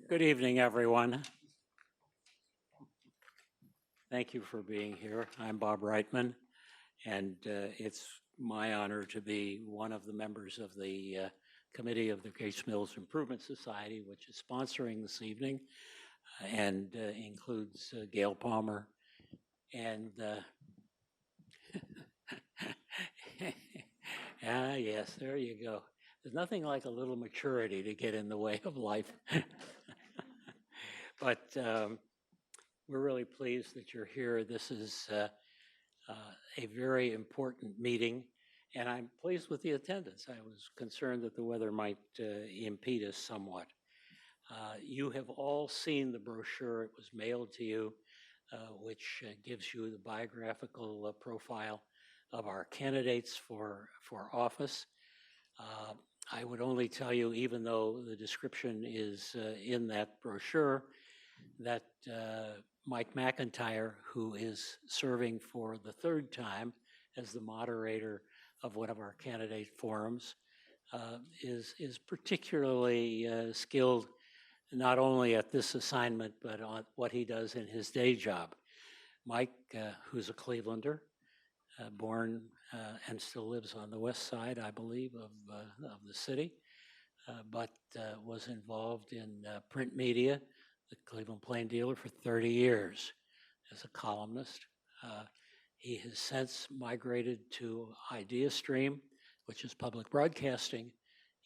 Good evening, everyone. Thank you for being here. I'm Bob Reitman, and it's my honor to be one of the members of the committee of the Gates Mills Improvement Society, which is sponsoring this evening, and includes Gail Palmer and yes, there you go. There's nothing like a little maturity to get in the way of life. But we're really pleased that you're here. This is a very important meeting, and I'm pleased with the attendance. I was concerned that the weather might impede us somewhat. You have all seen the brochure. It was mailed to you, which gives you the biographical profile of our candidates for office. I would only tell you, even though the description is in that brochure, that Mike McIntyre, who is serving for the third time as the moderator of one of our candidate forums, is particularly skilled not only at this assignment, but on what he does in his day job. Mike, who's a Clevelander, born and still lives on the west side, I believe, of the city, but was involved in print media, the Cleveland Plain Dealer, for 30 years as a columnist. He has since migrated to IdeaStream, which is public broadcasting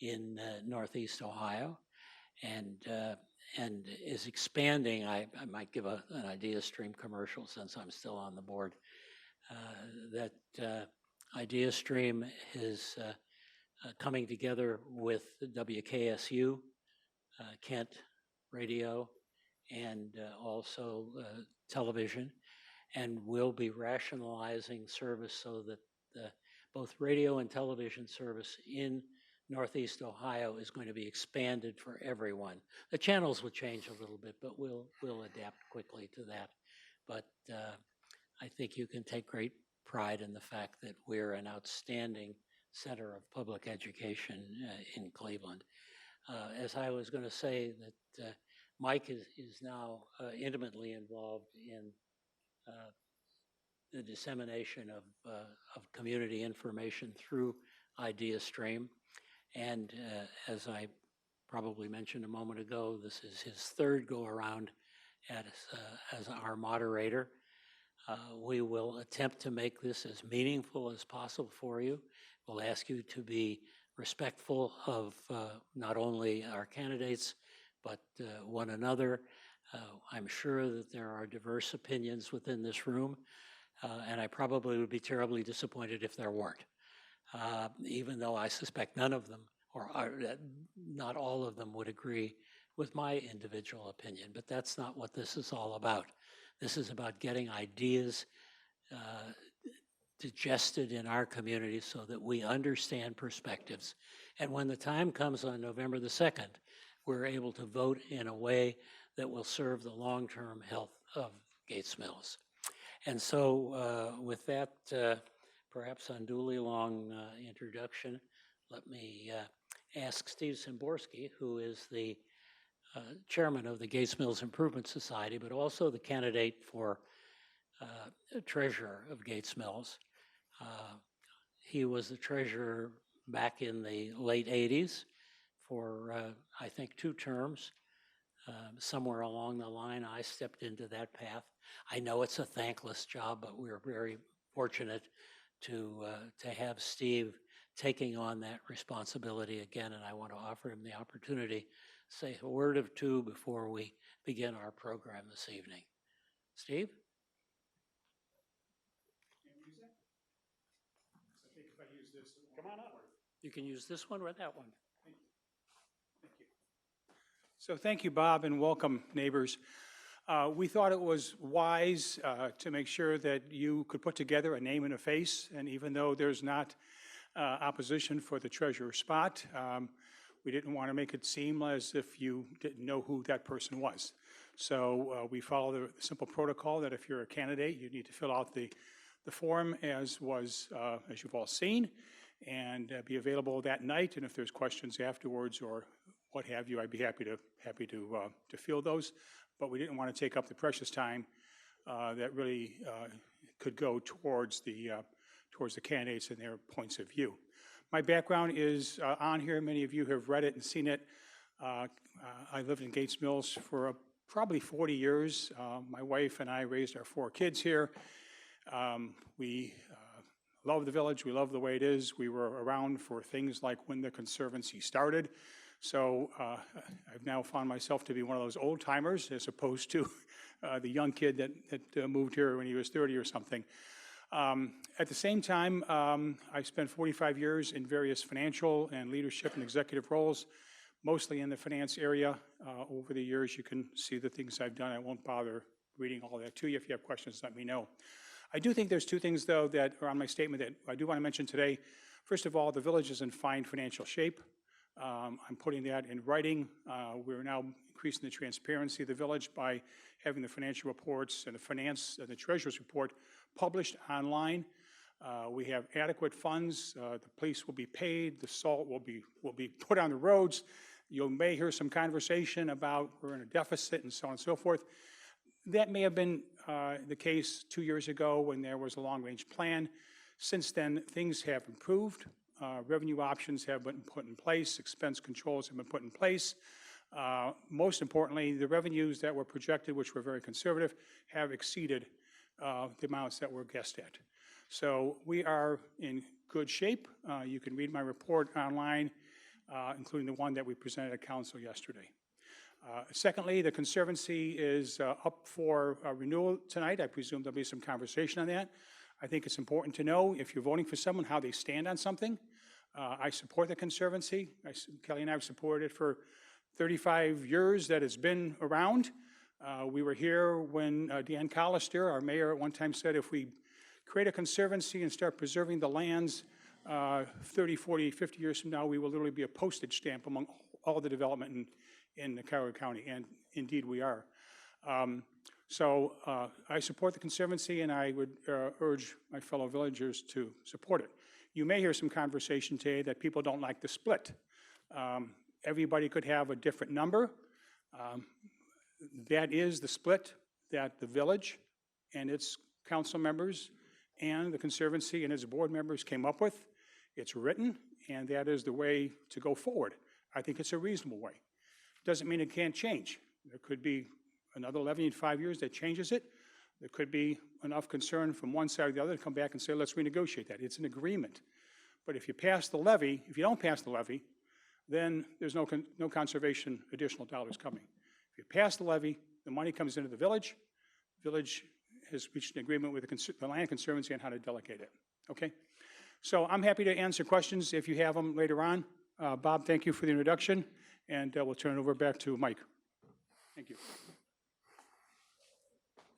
in Northeast Ohio, and is expanding. I might give an IdeaStream commercial since I'm still on the board. That IdeaStream is coming together with WKSU, Kent Radio, and also television, and will be rationalizing service so that both radio and television service in Northeast Ohio is going to be expanded for everyone. The channels will change a little bit, but we'll adapt quickly to that. But I think you can take great pride in the fact that we're an outstanding center of public education in Cleveland. As I was going to say, that Mike is now intimately involved in the dissemination of community information through IdeaStream. And as I probably mentioned a moment ago, this is his third go-around as our moderator. We will attempt to make this as meaningful as possible for you. We'll ask you to be respectful of not only our candidates, but one another. I'm sure that there are diverse opinions within this room, and I probably would be terribly disappointed if there weren't, even though I suspect none of them, or not all of them, would agree with my individual opinion. But that's not what this is all about. This is about getting ideas digested in our community so that we understand perspectives. And when the time comes on November the 2nd, we're able to vote in a way that will serve the long-term health of Gates Mills. And so with that perhaps unduly long introduction, let me ask Steve Siemborski, who is the chairman of the Gates Mills Improvement Society, but also the candidate for treasurer of Gates Mills. He was the treasurer back in the late 80s for, I think, 2 terms. Somewhere along the line, I stepped into that path. I know it's a thankless job, but we're very fortunate to have Steve taking on that responsibility again, and I want to offer him the opportunity to say a word or two before we begin our program this evening. Steve? Come on up. You can use this one or that one. Thank you. So thank you, Bob, and welcome, neighbors. We thought it was wise to make sure that you could put together a name and a face, and even though there's not opposition for the treasurer spot, we didn't want to make it seem as if you didn't know who that person was. So we follow the simple protocol that if you're a candidate, you need to fill out the the forum as you've all seen, and be available that night. And if there's questions afterwards or what have you, I'd be happy to field those. But we didn't want to take up the precious time that really could go towards the candidates and their points of view. My background is on here. Many of you have read it and seen it. I lived in Gates Mills for probably 40 years. My wife and I raised our 4 kids here. We love the village. We love the way it is. We were around for things like when the Conservancy started. So I've now found myself to be one of those old timers as opposed to the young kid that moved here when he was 30 or something. At the same time, I spent 45 years in various financial and leadership and executive roles, mostly in the finance area. Over the years, you can see the things I've done. I won't bother reading all that to you. If you have questions, let me know. I do think there's 2 things, though, that are on my statement that I do want to mention today. First of all, the village is in fine financial shape. I'm putting that in writing. We're now increasing the transparency of the village by having the financial reports and the treasurer's report published online. We have adequate funds. The police will be paid. The salt will be put on the roads. You may hear some conversation about we're in a deficit and so on and so forth. That may have been the case 2 years ago when there was a long-range plan. Since then, things have improved. Revenue options have been put in place. Expense controls have been put in place. Most importantly, the revenues that were projected, which were very conservative, have exceeded the amounts that were guessed at. So we are in good shape. You can read my report online, including the one that we presented at council yesterday. Secondly, the Conservancy is up for renewal tonight. I presume there'll be some conversation on that. I think it's important to know, if you're voting for someone, how they stand on something. I support the Conservancy. Kelly and I have supported it for 35 years that it's been around. We were here when Dan Collister, our mayor, at one time said if we create a Conservancy and start preserving the lands 30, 40, 50 years from now, we will literally be a postage stamp among all the development in the Cuyahoga County, and indeed we are. So I support the Conservancy, and I would urge my fellow villagers to support it. You may hear some conversation today that people don't like the split. Everybody could have a different number. That is the split that the village and its council members and the Conservancy and its board members came up with. It's written, and that is the way to go forward. I think it's a reasonable way. Doesn't mean it can't change. There could be another levy in 5 years that changes it. There could be enough concern from one side or the other to come back and say, let's renegotiate that. It's an agreement. But if you pass the levy, if you don't pass the levy, then there's no conservation additional dollars coming. If you pass the levy, the money comes into the village. The village has reached an agreement with the Land Conservancy on how to delegate it. Okay? So I'm happy to answer questions if you have them later on. Bob, thank you for the introduction, and we'll turn it over back to Mike. Thank you.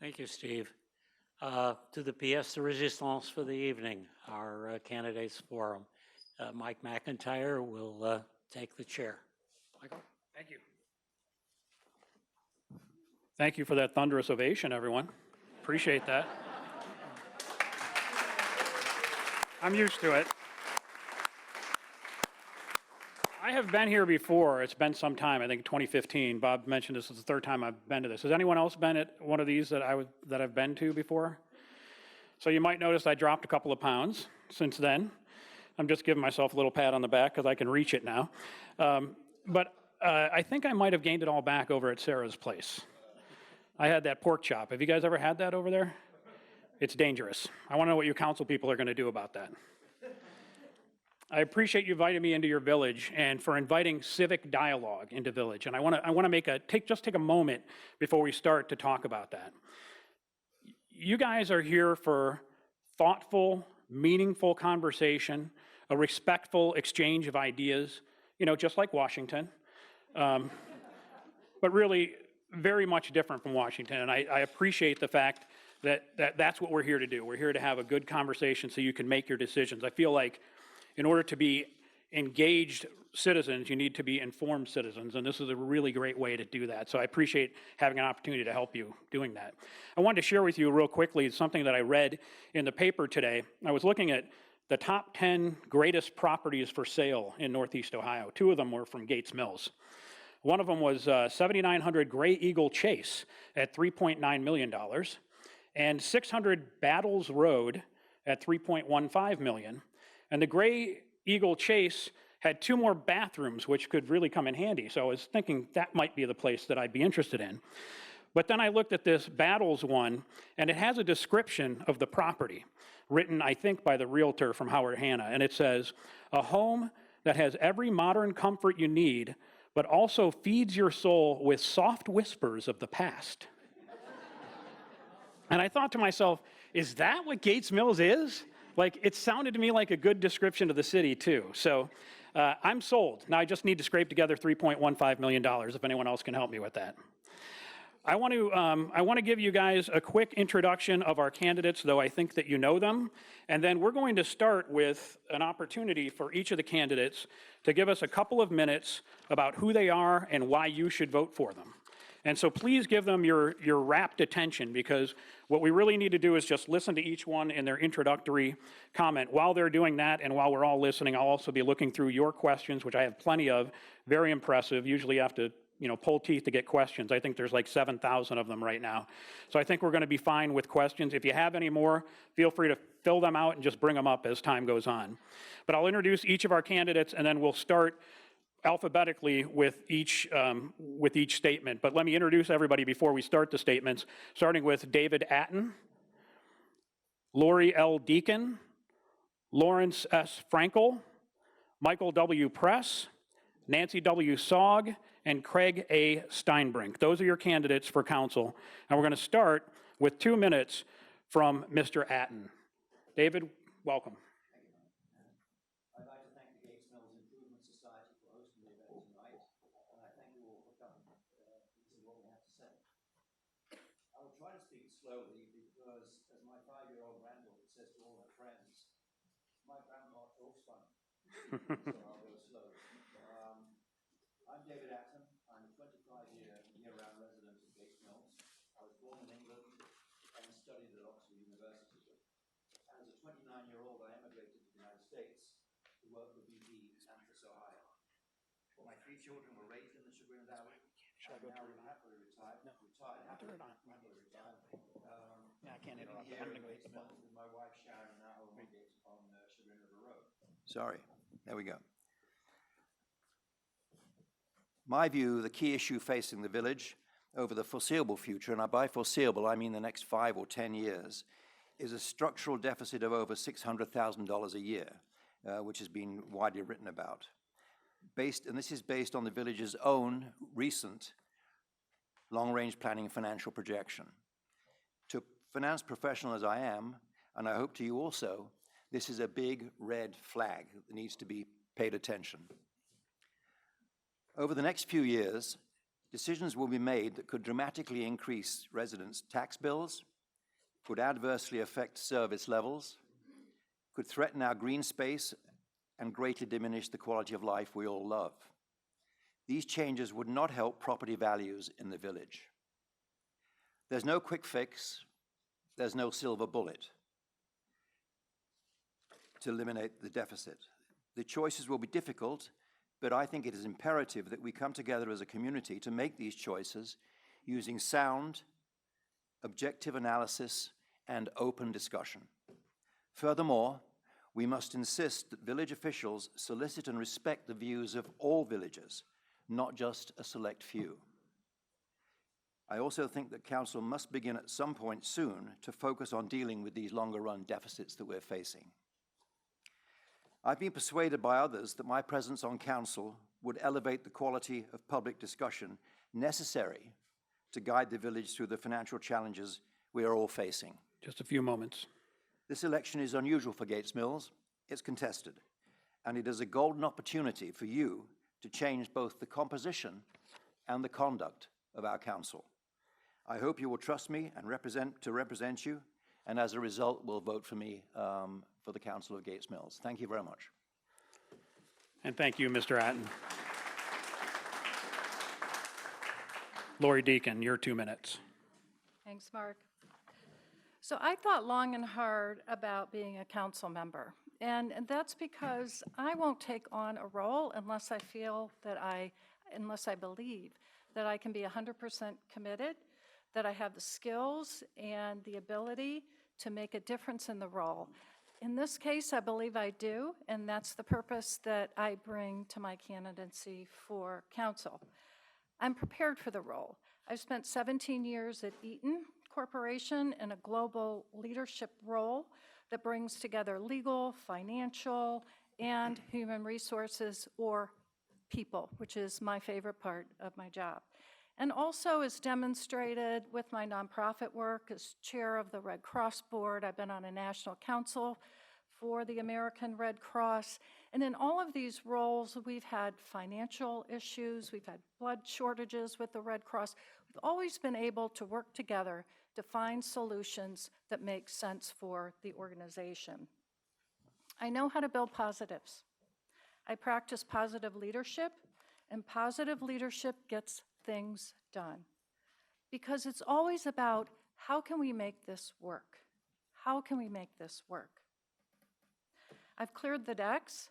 Thank you, Steve. To the pièce de résistance for the evening, our candidates forum. Mike McIntyre will take the chair. Michael? Thank you. Thank you for that thunderous ovation, everyone. Appreciate that. I'm used to it. I have been here before. It's been some time, I think 2015. Bob mentioned this is the 3rd time I've been to this. Has anyone else been at one of these that I've been to before? So you might notice I dropped a couple of pounds since then. I'm just giving myself a little pat on the back because I can reach it now. But I think I might have gained it all back over at Sarah's place. I had that pork chop. Have you guys ever had that over there? It's dangerous. I want to know what you council people are going to do about that. I appreciate you inviting me into your village and for inviting civic dialogue into village. And I want to take a moment before we start to talk about that. You guys are here for thoughtful, meaningful conversation, a respectful exchange of ideas, just like Washington, but really very much different from Washington. And I appreciate the fact that's what we're here to do. We're here to have a good conversation so you can make your decisions. I feel like in order to be engaged citizens, you need to be informed citizens, and this is a really great way to do that. So I appreciate having an opportunity to help you doing that. I wanted to share with you real quickly something that I read in the paper today. I was looking at the top 10 greatest properties for sale in Northeast Ohio. 2 of them were from Gates Mills. One of them was 7900 Gray Eagle Chase at $3.9 million, and 600 Battles Road at $3.15 million. And the Gray Eagle Chase had 2 more bathrooms, which could really come in handy. So I was thinking that might be the place that I'd be interested in. But then I looked at this Battles one, and it has a description of the property, written, I think, by the realtor from Howard Hanna. And it says, a home that has every modern comfort you need, but also feeds your soul with soft whispers of the past. And I thought to myself, is that what Gates Mills is? Like, it sounded to me like a good description of the city, too. So I'm sold. Now I just need to scrape together $3.15 million if anyone else can help me with that. I want to give you guys a quick introduction of our candidates, though I think that you know them. And then we're going to start with an opportunity for each of the candidates to give us a couple of minutes about who they are and why you should vote for them. And so please give them your rapt attention, because what we really need to do is just listen to each one in their introductory comment. While they're doing that and while we're all listening, I'll also be looking through your questions, which I have plenty of, very impressive. Usually you have to pull teeth to get questions. I think there's like 7,000 of them right now. So I think we're going to be fine with questions. If you have any more, feel free to fill them out and just bring them up as time goes on. But I'll introduce each of our candidates, and then we'll start alphabetically with each statement. But let me introduce everybody before we start the statements, starting with David Atton, Laurie L. Deacon, Lawrence S. Frankel, Michael W. Press, Nancy W. Sogg, and Craig A. Steinbrink. Those are your candidates for council. And we're going to start with 2 minutes from Mr. Atton. David, welcome. I'd like to thank the Gates Mills Improvement Society for hosting the event tonight, and I thank you all for coming. This is what we have to say. I will try to speak slowly because, as my 5-year-old granddaughter says to all her friends, my grandpa talks funny, so I'll go slow. I'm David Atton. I'm a 25-year-round resident of Gates Mills. I was born in England and studied at Oxford University. As a 29-year-old, I emigrated to the United States to work for BP in Anthrax, Ohio. My 3 children were raised in the Chagrin Valley. I'm now happily retired. Yeah, I can't interrupt. I'm going to go with my wife Sharon and our home on Chagrin River Road. Sorry. There we go. My view, the key issue facing the village over the foreseeable future, and by foreseeable I mean the next 5 or 10 years, is a structural deficit of over $600,000 a year, which has been widely written about. And this is based on the village's own recent long-range planning and financial projection. To finance professional as I am, and I hope to you also, this is a big red flag that needs to be paid attention. Over the next few years, decisions will be made that could dramatically increase residents' tax bills, could adversely affect service levels, could threaten our green space, and greatly diminish the quality of life we all love. These changes would not help property values in the village. There's no quick fix, there's no silver bullet to eliminate the deficit. The choices will be difficult, but I think it is imperative that we come together as a community to make these choices using sound, objective analysis, and open discussion. Furthermore, we must insist that village officials solicit and respect the views of all villagers, not just a select few. I also think that council must begin at some point soon to focus on dealing with these longer-run deficits that we're facing. I've been persuaded by others that my presence on council would elevate the quality of public discussion necessary to guide the village through the financial challenges we are all facing. Just a few moments. This election is unusual for Gates Mills. It's contested, and it is a golden opportunity for you to change both the composition and the conduct of our council. I hope you will trust me and represent you, and as a result will vote for me for the Council of Gates Mills. Thank you very much. And thank you, Mr. Atton. Laurie Deacon, your 2 minutes. Thanks, Mark. So I thought long and hard about being a council member, and that's because I won't take on a role unless I believe that I can be 100% committed, that I have the skills and the ability to make a difference in the role. In this case, I believe I do, and that's the purpose that I bring to my candidacy for council. I'm prepared for the role. I've spent 17 years at Eaton Corporation in a global leadership role that brings together legal, financial, and human resources, or people, which is my favorite part of my job. And also is demonstrated with my nonprofit work as chair of the Red Cross Board. I've been on a national council for the American Red Cross. And in all of these roles, we've had financial issues, we've had blood shortages with the Red Cross. We've always been able to work together to find solutions that make sense for the organization. I know how to build positives. I practice positive leadership, and positive leadership gets things done. Because it's always about, how can we make this work? How can we make this work? I've cleared the decks.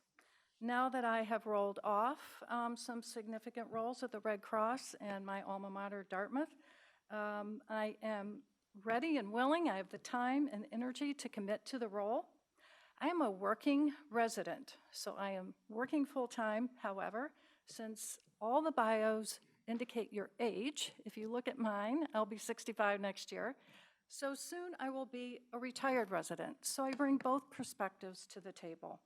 Now that I have rolled off some significant roles at the Red Cross and my alma mater, Dartmouth, I am ready and willing. I have the time and energy to commit to the role. I am a working resident, so I am working full-time. However, since all the bios indicate your age, if you look at mine, I'll be 65 next year. So soon I will be a retired resident, so I bring both perspectives to the table.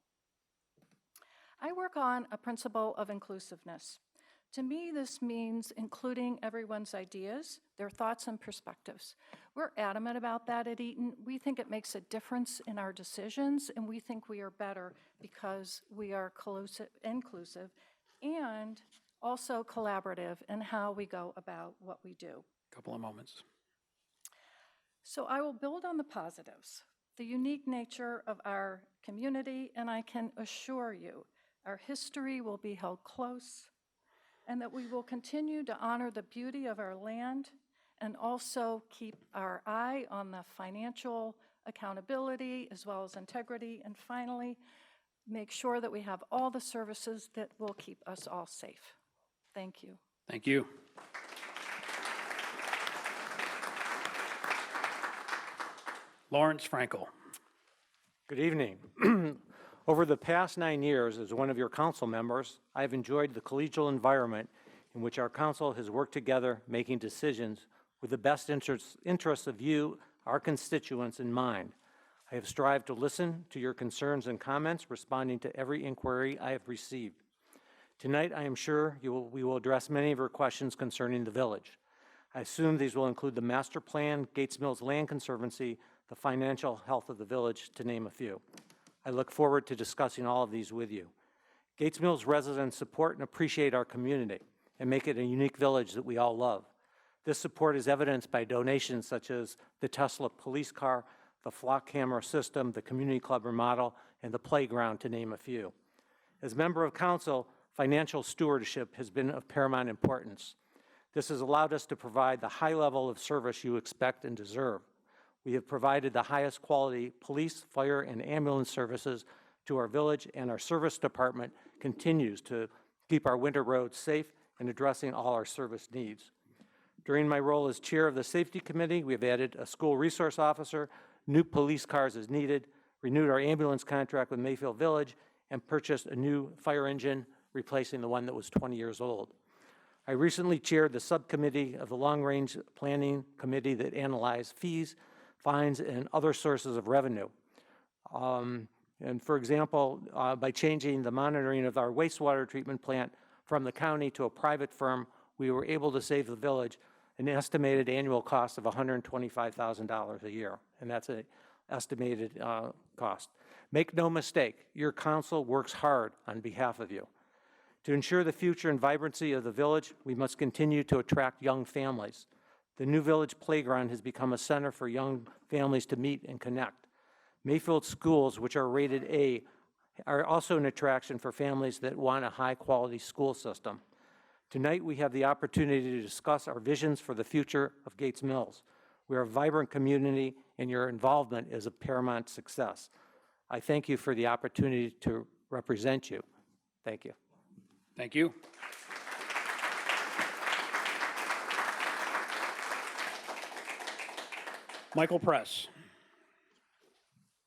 I work on a principle of inclusiveness. To me, this means including everyone's ideas, their thoughts and perspectives. We're adamant about that at Eaton. We think it makes a difference in our decisions, and we think we are better because we are inclusive and also collaborative in how we go about what we do. Couple of moments. So I will build on the positives, the unique nature of our community, and I can assure you our history will be held close, and that we will continue to honor the beauty of our land and also keep our eye on the financial accountability as well as integrity, and finally, make sure that we have all the services that will keep us all safe. Thank you. Thank you. Lawrence Frankel. Good evening. Over the past 9 years as one of your council members, I have enjoyed the collegial environment in which our council has worked together, making decisions with the best interests of you, our constituents, in mind. I have strived to listen to your concerns and comments, responding to every inquiry I have received. Tonight, I am sure we will address many of your questions concerning the village. I assume these will include the master plan, Gates Mills Land Conservancy, the financial health of the village, to name a few. I look forward to discussing all of these with you. Gates Mills residents support and appreciate our community and make it a unique village that we all love. This support is evidenced by donations such as the Tesla police car, the flock camera system, the community club remodel, and the playground, to name a few. As member of council, financial stewardship has been of paramount importance. This has allowed us to provide the high level of service you expect and deserve. We have provided the highest quality police, fire, and ambulance services to our village, and our service department continues to keep our winter roads safe and addressing all our service needs. During my role as chair of the safety committee, we have added a school resource officer, new police cars as needed, renewed our ambulance contract with Mayfield Village, and purchased a new fire engine, replacing the one that was 20 years old. I recently chaired the subcommittee of the long-range planning committee that analyzed fees, fines, and other sources of revenue. And for example, by changing the monitoring of our wastewater treatment plant from the county to a private firm, we were able to save the village an estimated annual cost of $125,000 a year, and that's an estimated cost. Make no mistake, your council works hard on behalf of you. To ensure the future and vibrancy of the village, we must continue to attract young families. The new village playground has become a center for young families to meet and connect. Mayfield schools, which are rated A, are also an attraction for families that want a high-quality school system. Tonight, we have the opportunity to discuss our visions for the future of Gates Mills. We are a vibrant community, and your involvement is a paramount success. I thank you for the opportunity to represent you. Thank you. Thank you. Michael Press.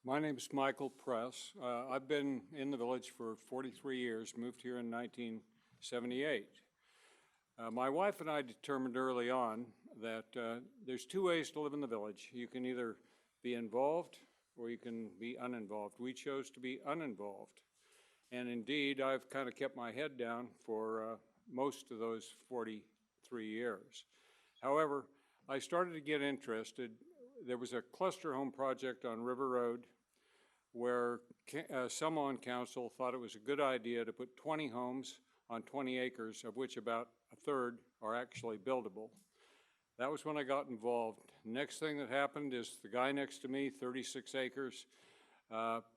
My name is Michael Press. I've been in the village for 43 years, moved here in 1978. My wife and I determined early on that there's two ways to live in the village. You can either be involved or you can be uninvolved. We chose to be uninvolved. And indeed, I've kind of kept my head down for most of those 43 years. However, I started to get interested. There was a cluster home project on River Road where some on council thought it was a good idea to put 20 homes on 20 acres, of which about a third are actually buildable. That was when I got involved. Next thing that happened is the guy next to me, 36 acres,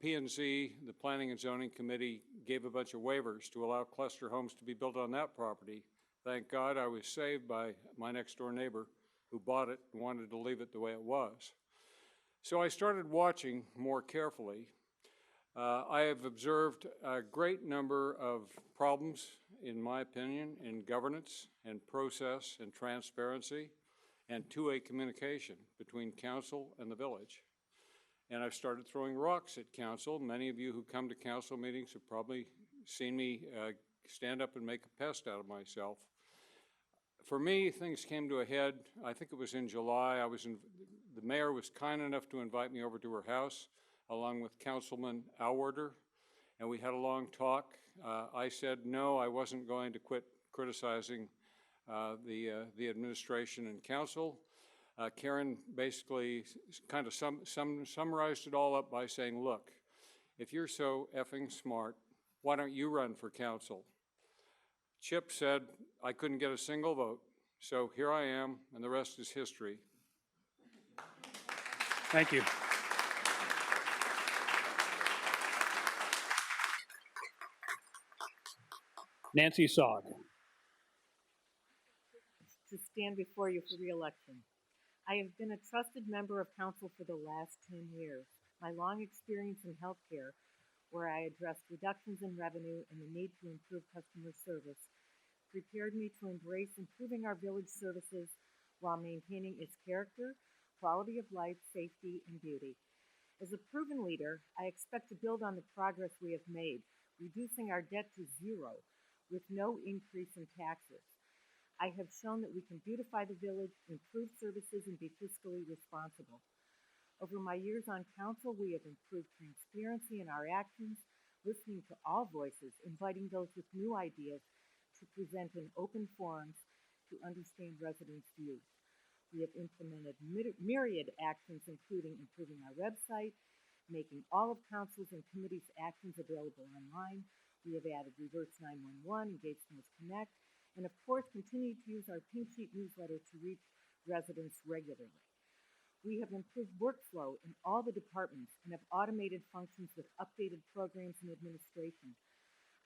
P&Z, the Planning and Zoning Committee, gave a bunch of waivers to allow cluster homes to be built on that property. Thank God I was saved by my next door neighbor who bought it and wanted to leave it the way it was. So I started watching more carefully. I have observed a great number of problems, in my opinion, in governance and process and transparency and two-way communication between council and the village. And I've started throwing rocks at council. Many of you who come to council meetings have probably seen me stand up and make a pest out of myself. For me, things came to a head. I think it was in July. The mayor was kind enough to invite me over to her house, along with Councilman Auwerter, and we had a long talk. I said no, I wasn't going to quit criticizing the administration and council. Karen basically kind of summarized it all up by saying, look, if you're so effing smart, why don't you run for council? Chip said I couldn't get a single vote, so here I am, and the rest is history. Thank you. Nancy Sogg. To stand before you for re-election. I have been a trusted member of council for the last 10 years. My long experience in healthcare, where I addressed reductions in revenue and the need to improve customer service, prepared me to embrace improving our village services while maintaining its character, quality of life, safety, and beauty. As a proven leader, I expect to build on the progress we have made, reducing our debt to zero with no increase in taxes. I have shown that we can beautify the village, improve services, and be fiscally responsible. Over my years on council, we have improved transparency in our actions, listening to all voices, inviting those with new ideas to present in open forums to understand residents' views. We have implemented myriad actions, including improving our website, making all of council's and committee's actions available online. We have added Reverse 911 and Gates Mills Connect, and of course, continue to use our Pink Sheet newsletter to reach residents regularly. We have improved workflow in all the departments and have automated functions with updated programs and administration.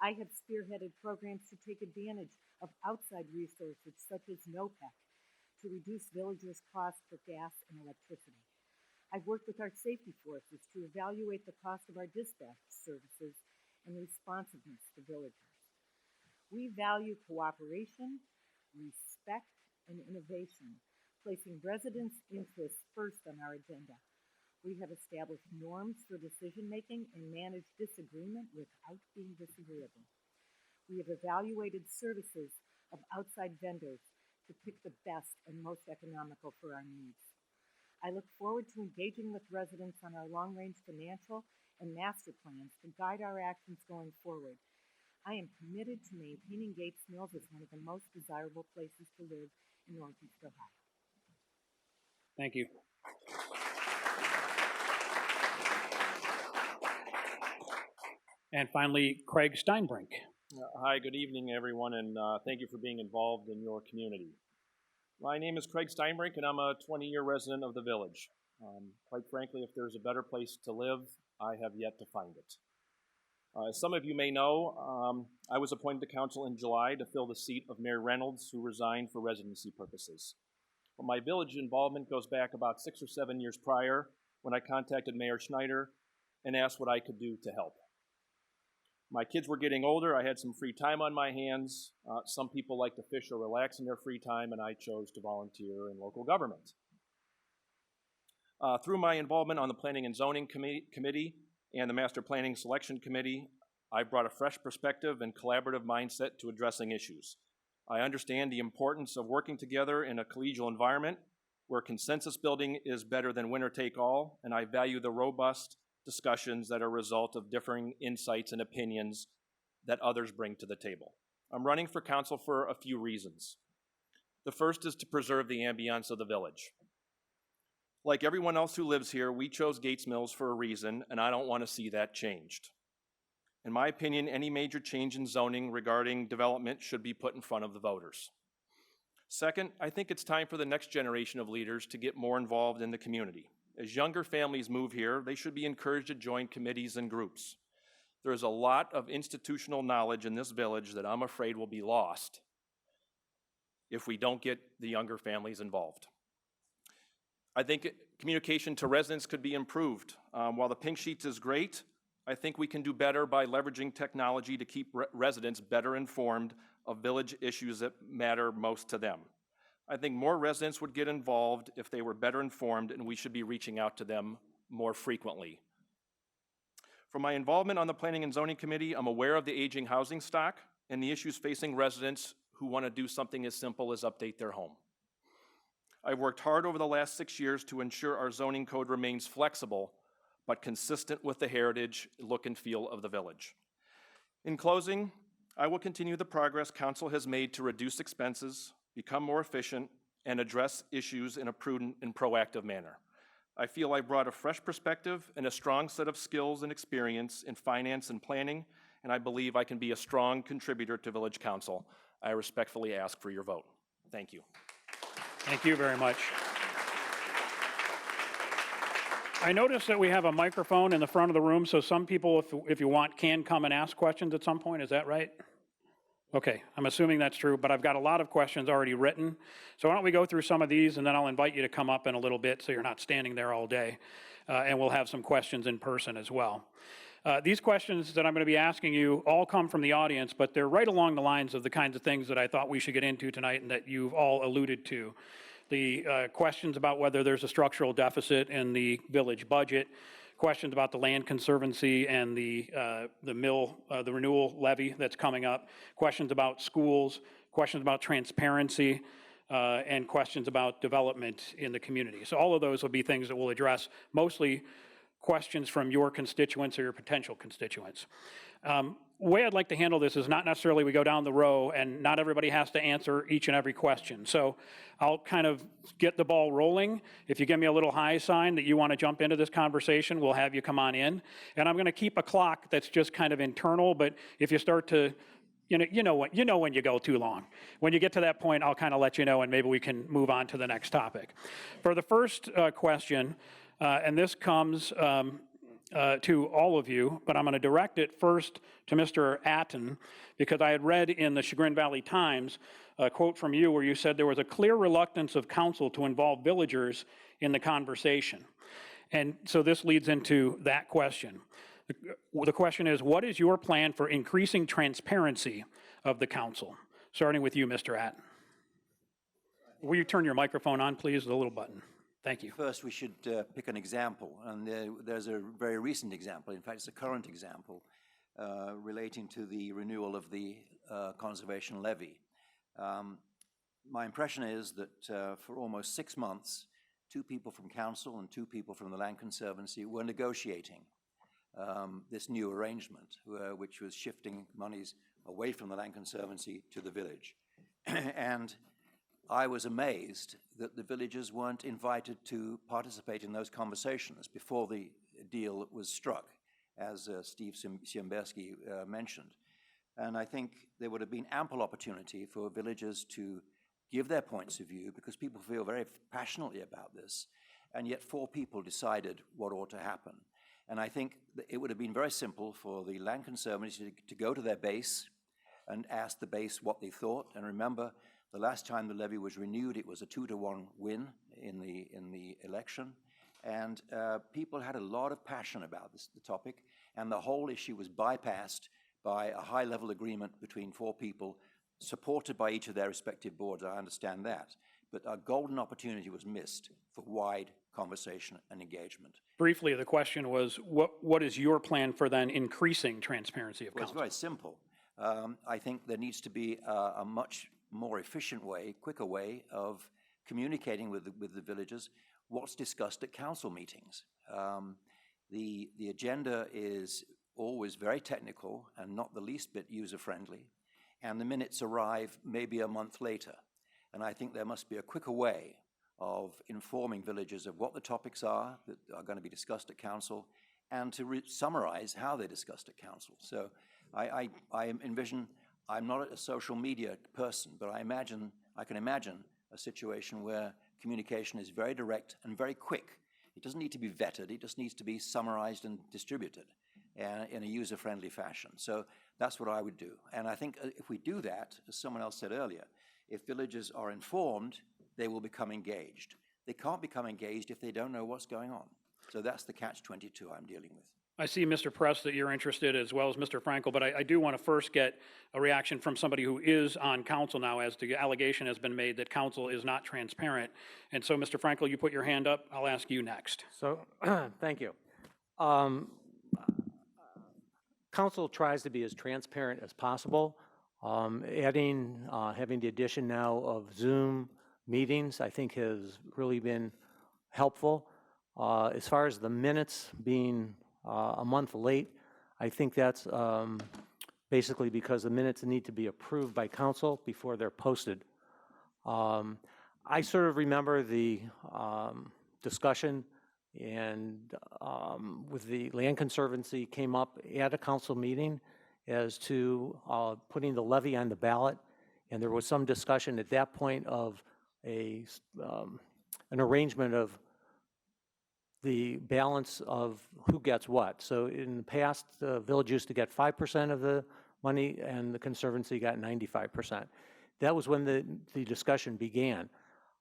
I have spearheaded programs to take advantage of outside resources such as NOPEC to reduce villagers' costs for gas and electricity. I've worked with our safety forces to evaluate the cost of our dispatch services and responsiveness to villagers. We value cooperation, respect, and innovation, placing residents' interests first on our agenda. We have established norms for decision-making and managed disagreement without being disagreeable. We have evaluated services of outside vendors to pick the best and most economical for our needs. I look forward to engaging with residents on our long-range financial and master plans to guide our actions going forward. I am committed to maintaining Gates Mills as one of the most desirable places to live in Northeast Ohio. Thank you. And finally, Craig Steinbrink. Hi, good evening, everyone, and thank you for being involved in your community. My name is Craig Steinbrink, and I'm a 20-year resident of the village. Quite frankly, if there's a better place to live, I have yet to find it. As some of you may know, I was appointed to council in July to fill the seat of Mayor Reynolds, who resigned for residency purposes. But my village involvement goes back about 6 or 7 years prior, when I contacted Mayor Schneider and asked what I could do to help. My kids were getting older, I had some free time on my hands. Some people like to fish or relax in their free time, and I chose to volunteer in local government. Through my involvement on the Planning and Zoning Committee and the Master Planning Selection Committee, I brought a fresh perspective and collaborative mindset to addressing issues. I understand the importance of working together in a collegial environment where consensus building is better than winner take all, and I value the robust discussions that are a result of differing insights and opinions that others bring to the table. I'm running for council for a few reasons. The first is to preserve the ambiance of the village. Like everyone else who lives here, we chose Gates Mills for a reason, and I don't want to see that changed. In my opinion, any major change in zoning regarding development should be put in front of the voters. Second, I think it's time for the next generation of leaders to get more involved in the community. As younger families move here, they should be encouraged to join committees and groups. There is a lot of institutional knowledge in this village that I'm afraid will be lost if we don't get the younger families involved. I think communication to residents could be improved. While the pink sheets is great, I think we can do better by leveraging technology to keep residents better informed of village issues that matter most to them. I think more residents would get involved if they were better informed, and we should be reaching out to them more frequently. From my involvement on the Planning and Zoning Committee, I'm aware of the aging housing stock and the issues facing residents who want to do something as simple as update their home. I've worked hard over the last 6 years to ensure our zoning code remains flexible, but consistent with the heritage, look, and feel of the village. In closing, I will continue the progress council has made to reduce expenses, become more efficient, and address issues in a prudent and proactive manner. I feel I brought a fresh perspective and a strong set of skills and experience in finance and planning, and I believe I can be a strong contributor to Village Council. I respectfully ask for your vote. Thank you. Thank you very much. I noticed that we have a microphone in the front of the room, so some people, if you want, can come and ask questions at some point. Is that right? Okay, I'm assuming that's true, but I've got a lot of questions already written. So why don't we go through some of these, and then I'll invite you to come up in a little bit so you're not standing there all day, and we'll have some questions in person as well. These questions that I'm going to be asking you all come from the audience, but they're right along the lines of the kinds of things that I thought we should get into tonight and that you've all alluded to. The questions about whether there's a structural deficit in the village budget, questions about the land conservancy and the renewal levy that's coming up, questions about schools, questions about transparency, and questions about development in the community. So all of those will be things that we'll address, mostly questions from your constituents or your potential constituents. The way I'd like to handle this is not necessarily we go down the row and not everybody has to answer each and every question. So I'll kind of get the ball rolling. If you give me a little high sign that you want to jump into this conversation, we'll have you come on in. And I'm going to keep a clock that's just kind of internal, but if you start to, you know when you go too long. When you get to that point, I'll kind of let you know and maybe we can move on to the next topic. For the first question, and this comes to all of you, but I'm going to direct it first to Mr. Atton, because I had read in the Chagrin Valley Times a quote from you where you said there was a clear reluctance of council to involve villagers in the conversation. And so this leads into that question. The question is, what is your plan for increasing transparency of the council? Starting with you, Mr. Atton. Will you turn your microphone on, please, the little button? Thank you. First, we should pick an example, and there's a very recent example. In fact, it's a current example relating to the renewal of the conservation levy. My impression is that for almost 6 months, 2 people from council and 2 people from the Land Conservancy were negotiating this new arrangement, which was shifting monies away from the Land Conservancy to the village. And I was amazed that the villagers weren't invited to participate in those conversations before the deal was struck, as Steve Siemborski mentioned. And I think there would have been ample opportunity for villagers to give their points of view, because people feel very passionately about this, and yet 4 people decided what ought to happen. And I think that it would have been very simple for the land conservancies to go to their base and ask the base what they thought. And remember, the last time the levy was renewed, it was a 2-to-1 win in the election. And people had a lot of passion about the topic, and the whole issue was bypassed by a high-level agreement between 4 people, supported by each of their respective boards. I understand that. But a golden opportunity was missed for wide conversation and engagement. Briefly, the question was, what is your plan for then increasing transparency of Well, it's council? very simple. I think there needs to be a much more efficient way, quicker way of communicating with the villagers what's discussed at council meetings. The agenda is always very technical and not the least bit user-friendly, and the minutes arrive maybe a month later. And I think there must be a quicker way of informing villagers of what the topics are that are going to be discussed at council, and to summarize how they're discussed at council. So I envision, I'm not a social media person, but I can imagine a situation where communication is very direct and very quick. It doesn't need to be vetted, it just needs to be summarized and distributed in a user-friendly fashion. So that's what I would do. And I think if we do that, as someone else said earlier, if villagers are informed, they will become engaged. They can't become engaged if they don't know what's going on. So that's the catch-22 I'm dealing with. I see, Mr. Press, that you're interested as well as Mr. Frankel, but I do want to first get a reaction from somebody who is on council now, as the allegation has been made that council is not transparent. And so, Mr. Frankel, you put your hand up. I'll ask you next. So, thank you. Council tries to be as transparent as possible. Having the addition now of Zoom meetings, I think has really been helpful. As far as the minutes being a month late, I think that's basically because the minutes need to be approved by council before they're posted. I sort of remember the discussion and with the Land Conservancy came up at a council meeting as to putting the levy on the ballot, and there was some discussion at that point of an arrangement of the balance of who gets what. So in the past, the village used to get 5% of the money, and the Conservancy got 95%. That was when the discussion began.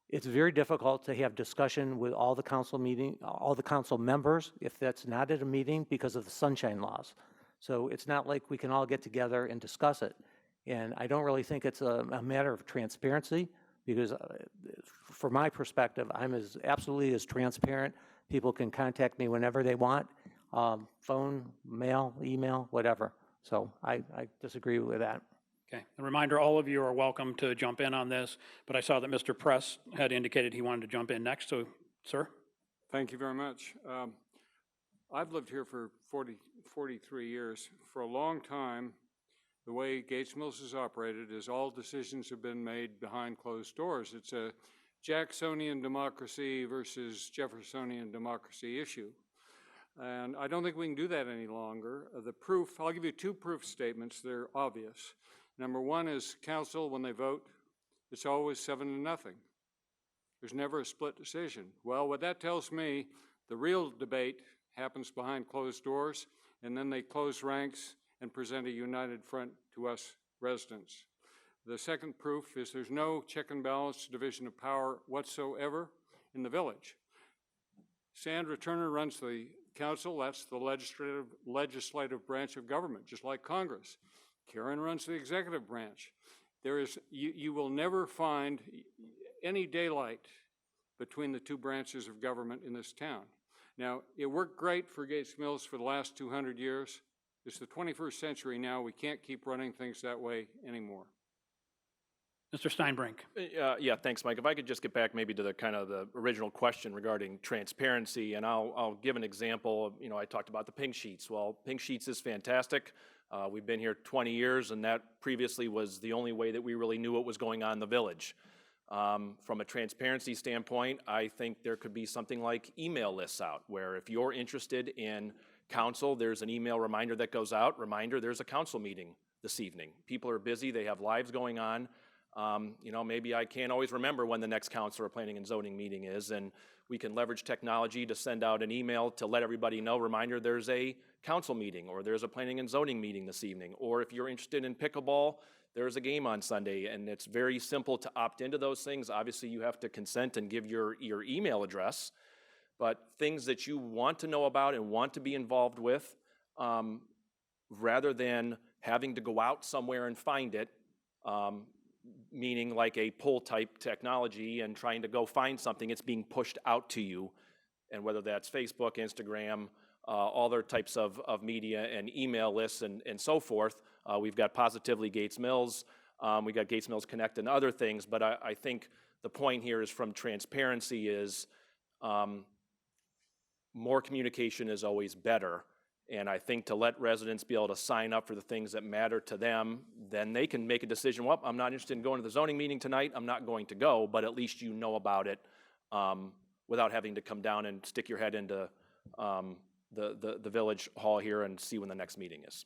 It's very difficult to have discussion with all the council members if that's not at a meeting because of the sunshine laws. So it's not like we can all get together and discuss it. And I don't really think it's a matter of transparency, because from my perspective, I'm absolutely as transparent. People can contact me whenever they want, phone, mail, email, whatever. So I disagree with that. Okay. A reminder, all of you are welcome to jump in on this, but I saw that Mr. Press had indicated he wanted to jump in next, so, sir? Thank you very much. I've lived here for 43 years. For a long time, the way Gates Mills is operated is all decisions have been made behind closed doors. It's a Jacksonian democracy versus Jeffersonian democracy issue. And I don't think we can do that any longer. The proof, I'll give you 2 proof statements. They're obvious. Number 1 is council, when they vote, it's always 7-0. There's never a split decision. Well, what that tells me, the real debate happens behind closed doors, and then they close ranks and present a united front to us residents. The second proof is there's no check and balance division of power whatsoever in the village. Sandra Turner runs the council. That's the legislative branch of government, just like Congress. Karen runs the executive branch. You will never find any daylight between the 2 branches of government in this town. Now, it worked great for Gates Mills for the last 200 years. It's the 21st century now. We can't keep running things that way anymore. Mr. Steinbrink. Yeah, thanks, Mike. If I could just get back maybe to the original question regarding transparency, and I'll give an example. You know, I talked about the pink sheets. Well, pink sheets is fantastic. We've been here 20 years, and that previously was the only way that we really knew what was going on in the village. From a transparency standpoint, I think there could be something like email lists out, where if you're interested in council, there's an email reminder that goes out. Reminder, there's a council meeting this evening. People are busy, they have lives going on. You know, maybe I can't always remember when the next council or planning and zoning meeting is, and we can leverage technology to send out an email to let everybody know, reminder, there's a council meeting, or there's a planning and zoning meeting this evening, or if you're interested in pickleball, there's a game on Sunday, and it's very simple to opt into those things. Obviously, you have to consent and give your email address, but things that you want to know about and want to be involved with, rather than having to go out somewhere and find it, meaning like a pull type technology and trying to go find something, it's being pushed out to you. And whether that's Facebook, Instagram, all other types of media and email lists and so forth. We've got Positively Gates Mills, we've got Gates Mills Connect and other things, but I think the point here is from transparency is more communication is always better. And I think to let residents be able to sign up for the things that matter to them, then they can make a decision, well, I'm not interested in going to the zoning meeting tonight, I'm not going to go, but at least you know about it without having to come down and stick your head into the village hall here and see when the next meeting is.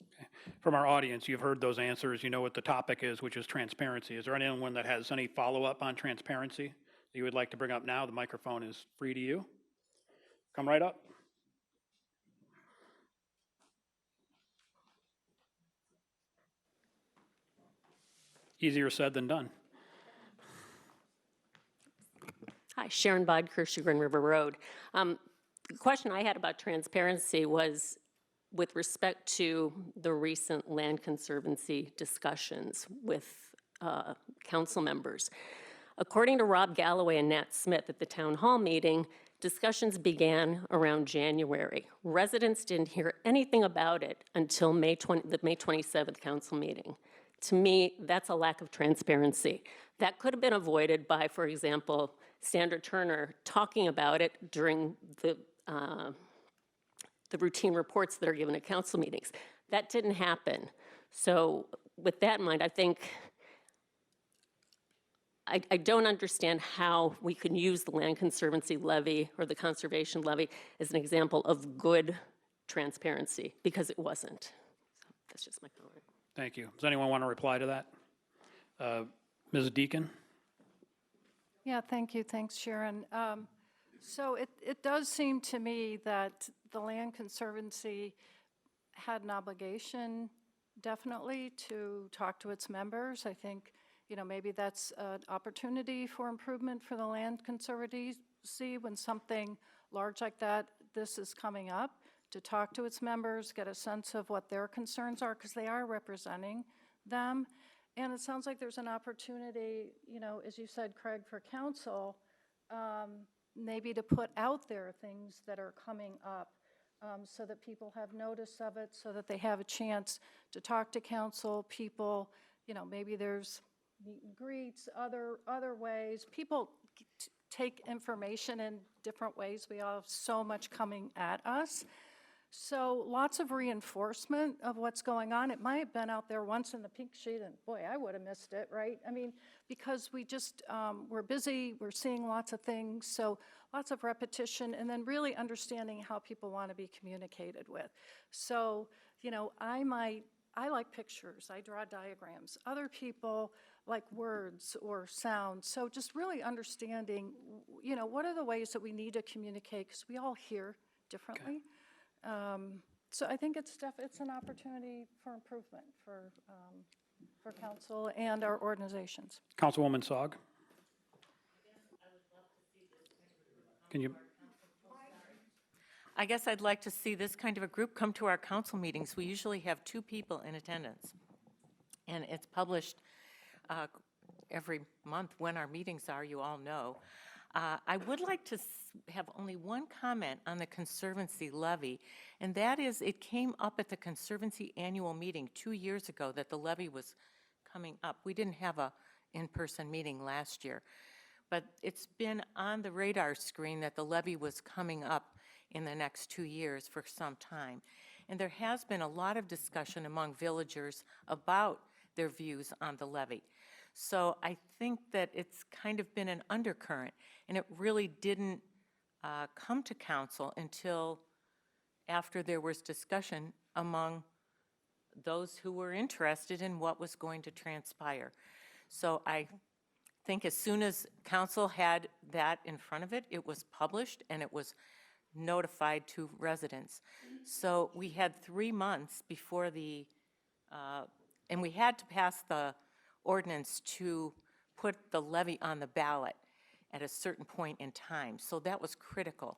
From our audience, you've heard those answers. You know what the topic is, which is transparency. Is there anyone that has any follow-up on transparency that you would like to bring up now? The microphone is free to you. Come right up. Easier said than done. Hi, Sharon Bodker, Sugar and River Road. The question I had about transparency was with respect to the recent land conservancy discussions with council members. According to Rob Galloway and Nat Smith at the town hall meeting, discussions began around January. Residents didn't hear anything about it until the May 27th council meeting. To me, that's a lack of transparency. That could have been avoided by, for example, Sandra Turner talking about it during the routine reports that are given at council meetings. That didn't happen. So with that in mind, I think I don't understand how we can use the land conservancy levy or the conservation levy as an example of good transparency, because it wasn't. So that's just my comment. Thank you. Does anyone want to reply to that? Ms. Deacon? Yeah, thank you. Thanks, Sharon. So it does seem to me that the Land Conservancy had an obligation, definitely, to talk to its members. I think, you know, maybe that's an opportunity for improvement for the Land Conservancy when something large like this is coming up, to talk to its members, get a sense of what their concerns are, because they are representing them. And it sounds like there's an opportunity, you know, as you said, Craig, for council, maybe to put out there things that are coming up so that people have notice of it, so that they have a chance to talk to council people. You know, maybe there's meet and greets, other ways. People take information in different ways. We all have so much coming at us. So lots of reinforcement of what's going on. It might have been out there once in the pink sheet, and boy, I would have missed it, right? I mean, because we just, we're busy, we're seeing lots of things, so lots of repetition, and then really understanding how people want to be communicated with. So, you know, I like pictures, I draw diagrams. Other people like words or sounds. So just really understanding, you know, what are the ways that we need to communicate, because we all hear differently. Okay. So I think it's an opportunity for improvement for council and our organizations. Councilwoman Sogg? Can you? I guess I'd like to see this kind of a group come to our council meetings. We usually have 2 people in attendance, and it's published every month when our meetings are, you all know. I would like to have only one comment on the Conservancy levy, and that is it came up at the Conservancy annual meeting 2 years ago that the levy was coming up. We didn't have a in-person meeting last year, but it's been on the radar screen that the levy was coming up in the next 2 years for some time. And there has been a lot of discussion among villagers about their views on the levy. So I think that it's kind of been an undercurrent, and it really didn't come to council until after there was discussion among those who were interested in what was going to transpire. So I think as soon as council had that in front of it, it was published and it was notified to residents. So we had 3 months before and we had to pass the ordinance to put the levy on the ballot at a certain point in time. So that was critical.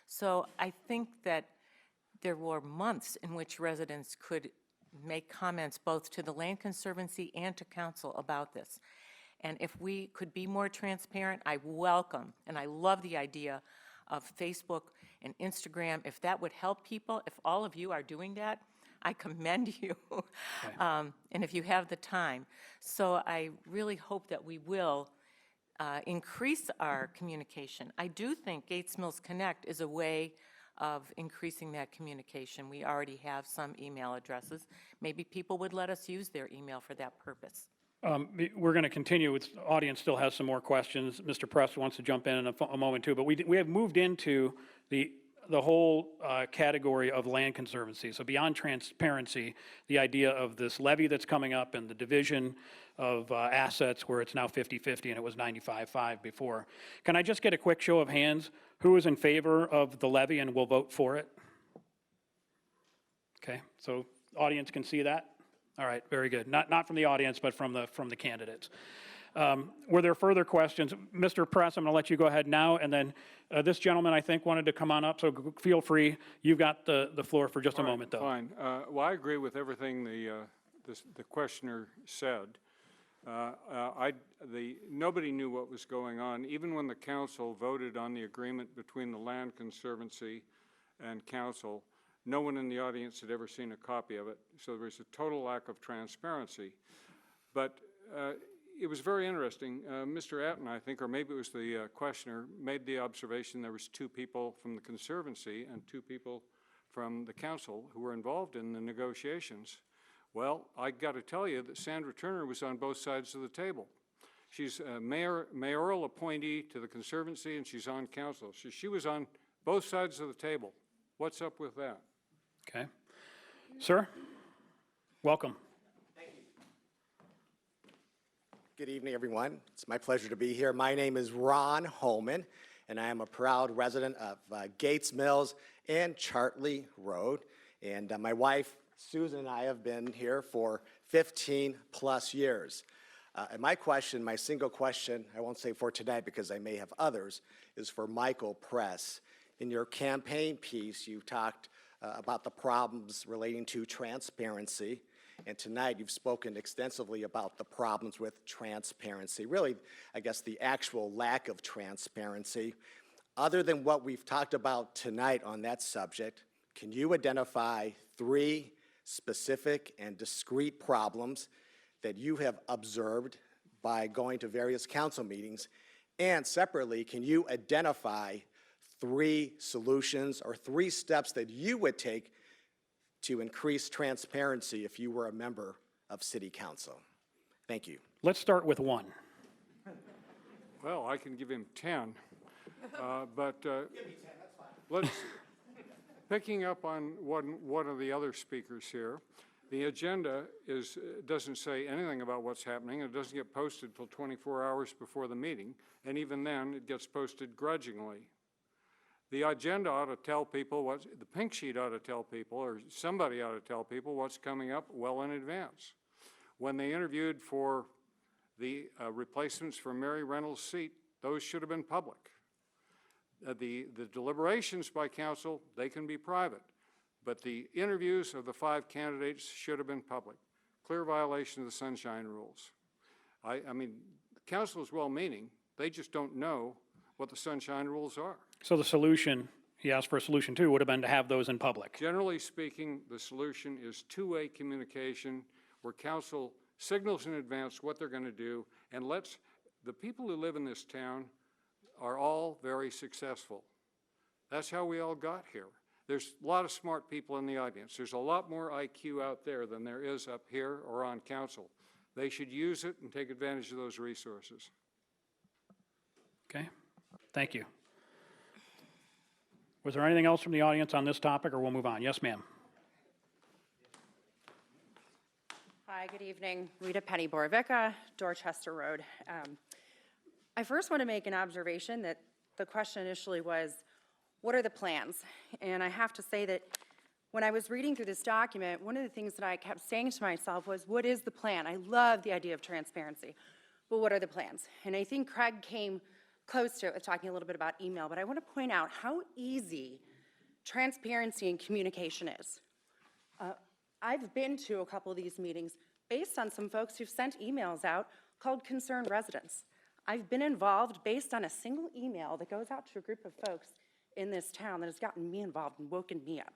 So I think that there were months in which residents could make comments both to the Land Conservancy and to council about this. And if we could be more transparent, I welcome, and I love the idea of Facebook and Instagram. If that would help people, if all of you are doing that, I commend you, and if you have the time. So I really hope that we will increase our communication. I do think Gates Mills Connect is a way of increasing that communication. We already have some email addresses. Maybe people would let us use their email for that purpose. We're going to continue. The audience still has some more questions. Mr. Press wants to jump in a moment too, but we have moved into the whole category of land conservancy. So beyond transparency, the idea of this levy that's coming up and the division of assets where it's now 50-50 and it was 95-5 before. Can I just get a quick show of hands? Who is in favor of the levy and will vote for it? Okay, so audience can see that? All right, very good. Not from the audience, but from the candidates. Were there further questions? Mr. Press, I'm going to let you go ahead now, and then this gentleman, I think, wanted to come on up, so feel free. You've got the floor for just a moment, though. Fine. Well, I agree with everything the questioner said. Nobody knew what was going on. Even when the council voted on the agreement between the Land Conservancy and council, no one in the audience had ever seen a copy of it, so there was a total lack of transparency. But it was very interesting. Mr. Atton, I think, or maybe it was the questioner, made the observation there was 2 people from the Conservancy and 2 people from the council who were involved in the negotiations. Well, I got to tell you that Sandra Turner was on both sides of the table. She's a mayoral appointee to the Conservancy, and she's on council. So she was on both sides of the table. What's up with that? Okay. Sir, welcome. Good evening, everyone. It's my pleasure to be here. My name is Ron Holman, and I am a proud resident of Gates Mills and Chartley Road. And my wife, Susan, and I have been here for 15-plus years. And my single question, I won't say for today because I may have others, is for Michael Press. In your campaign piece, you talked about the problems relating to transparency. And tonight, you've spoken extensively about the problems with transparency, really, I guess, the actual lack of transparency. Other than what we've talked about tonight on that subject, can you identify 3 specific and discrete problems that you have observed by going to various council meetings? And separately, can you identify 3 solutions or 3 steps that you would take to increase transparency if you were a member of City Council? Thank you. Let's start with 1. Well, I can give him 10, but give me 10, that's fine. Let's picking up on one of the other speakers here. The agenda doesn't say anything about what's happening. It doesn't get posted till 24 hours before the meeting, and even then, it gets posted grudgingly. The agenda ought to tell people the pink sheet ought to tell people, or somebody ought to tell people what's coming up well in advance. When they interviewed for the replacements for Mary Reynolds' seat, those should have been public. The deliberations by council, they can be private, but the interviews of the 5 candidates should have been public. Clear violation of the sunshine rules. I mean, the council is well-meaning. They just don't know what the sunshine rules are. So the solution, he asked for a solution too, would have been to have those in public. Generally speaking, the solution is 2-way communication where council signals in advance what they're going to do and lets the people who live in this town are all very successful. That's how we all got here. There's a lot of smart people in the audience. There's a lot more IQ out there than there is up here or on council. They should use it and take advantage of those resources. Okay, thank you. Was there anything else from the audience on this topic, or we'll move on? Yes, ma'am. Hi, Hi, good evening. Rita Penny Borovica, Dorchester Road. I first want to make an observation that the question initially was, what are the plans? And I have to say that when I was reading through this document, one of the things that I kept saying to myself was, what is the plan? I love the idea of transparency, but what are the plans? And I think Craig came close to it with talking a little bit about email, but I want to point out how easy transparency and communication is. I've been to a couple of these meetings based on some folks who've sent emails out called concerned residents. I've been involved based on a single email that goes out to a group of folks in this town that has gotten me involved and woken me up.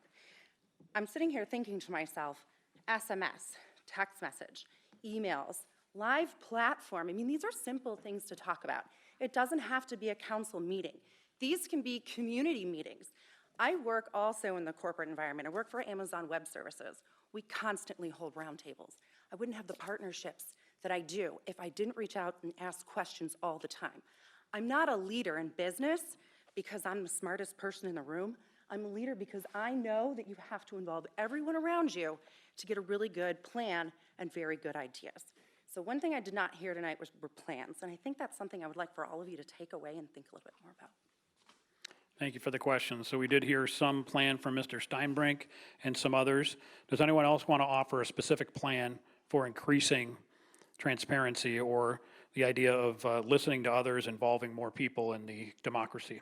I'm sitting here thinking to myself, SMS, text message, emails, live platform. I mean, these are simple things to talk about. It doesn't have to be a council meeting. These can be community meetings. I work also in the corporate environment. I work for Amazon Web Services. We constantly hold roundtables. I wouldn't have the partnerships that I do if I didn't reach out and ask questions all the time. I'm not a leader in business because I'm the smartest person in the room. I'm a leader because I know that you have to involve everyone around you to get a really good plan and very good ideas. So one thing I did not hear tonight were plans, and I think that's something I would like for all of you to take away and think a little bit more about. Thank you for the question. So we did hear some plan from Mr. Steinbrink and some others. Does anyone else want to offer a specific plan for increasing transparency or the idea of listening to others, involving more people in the democracy?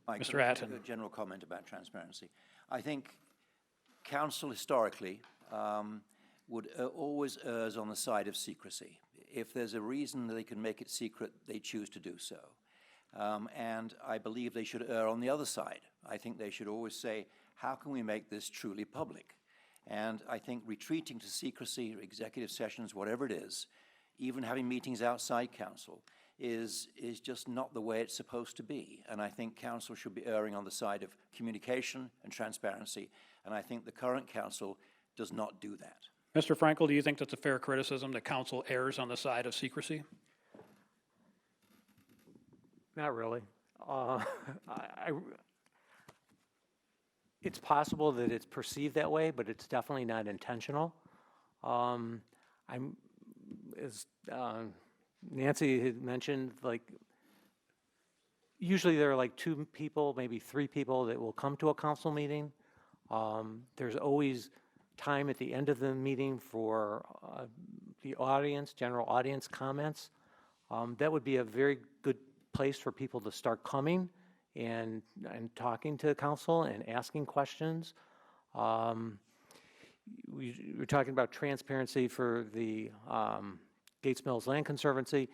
Mike, Mr. can I make Atton. a general comment about transparency. I think council historically would always errs on the side of secrecy. If there's a reason that they can make it secret, they choose to do so. And I believe they should err on the other side. I think they should always say, how can we make this truly public? And I think retreating to secrecy, executive sessions, whatever it is, even having meetings outside council, is just not the way it's supposed to be. And I think council should be erring on the side of communication and transparency. And I think the current council does not do that. Mr. Frankel, do you think that's a fair criticism that council errs on the side of secrecy? Not really. It's possible that it's perceived that way, but it's definitely not intentional. As Nancy had mentioned, like, usually there are like 2 people, maybe 3 people that will come to a council meeting. There's always time at the end of the meeting for the audience, general audience comments. That would be a very good place for people to start coming and talking to the council and asking questions. We were talking about transparency for the Gates Mills Land Conservancy.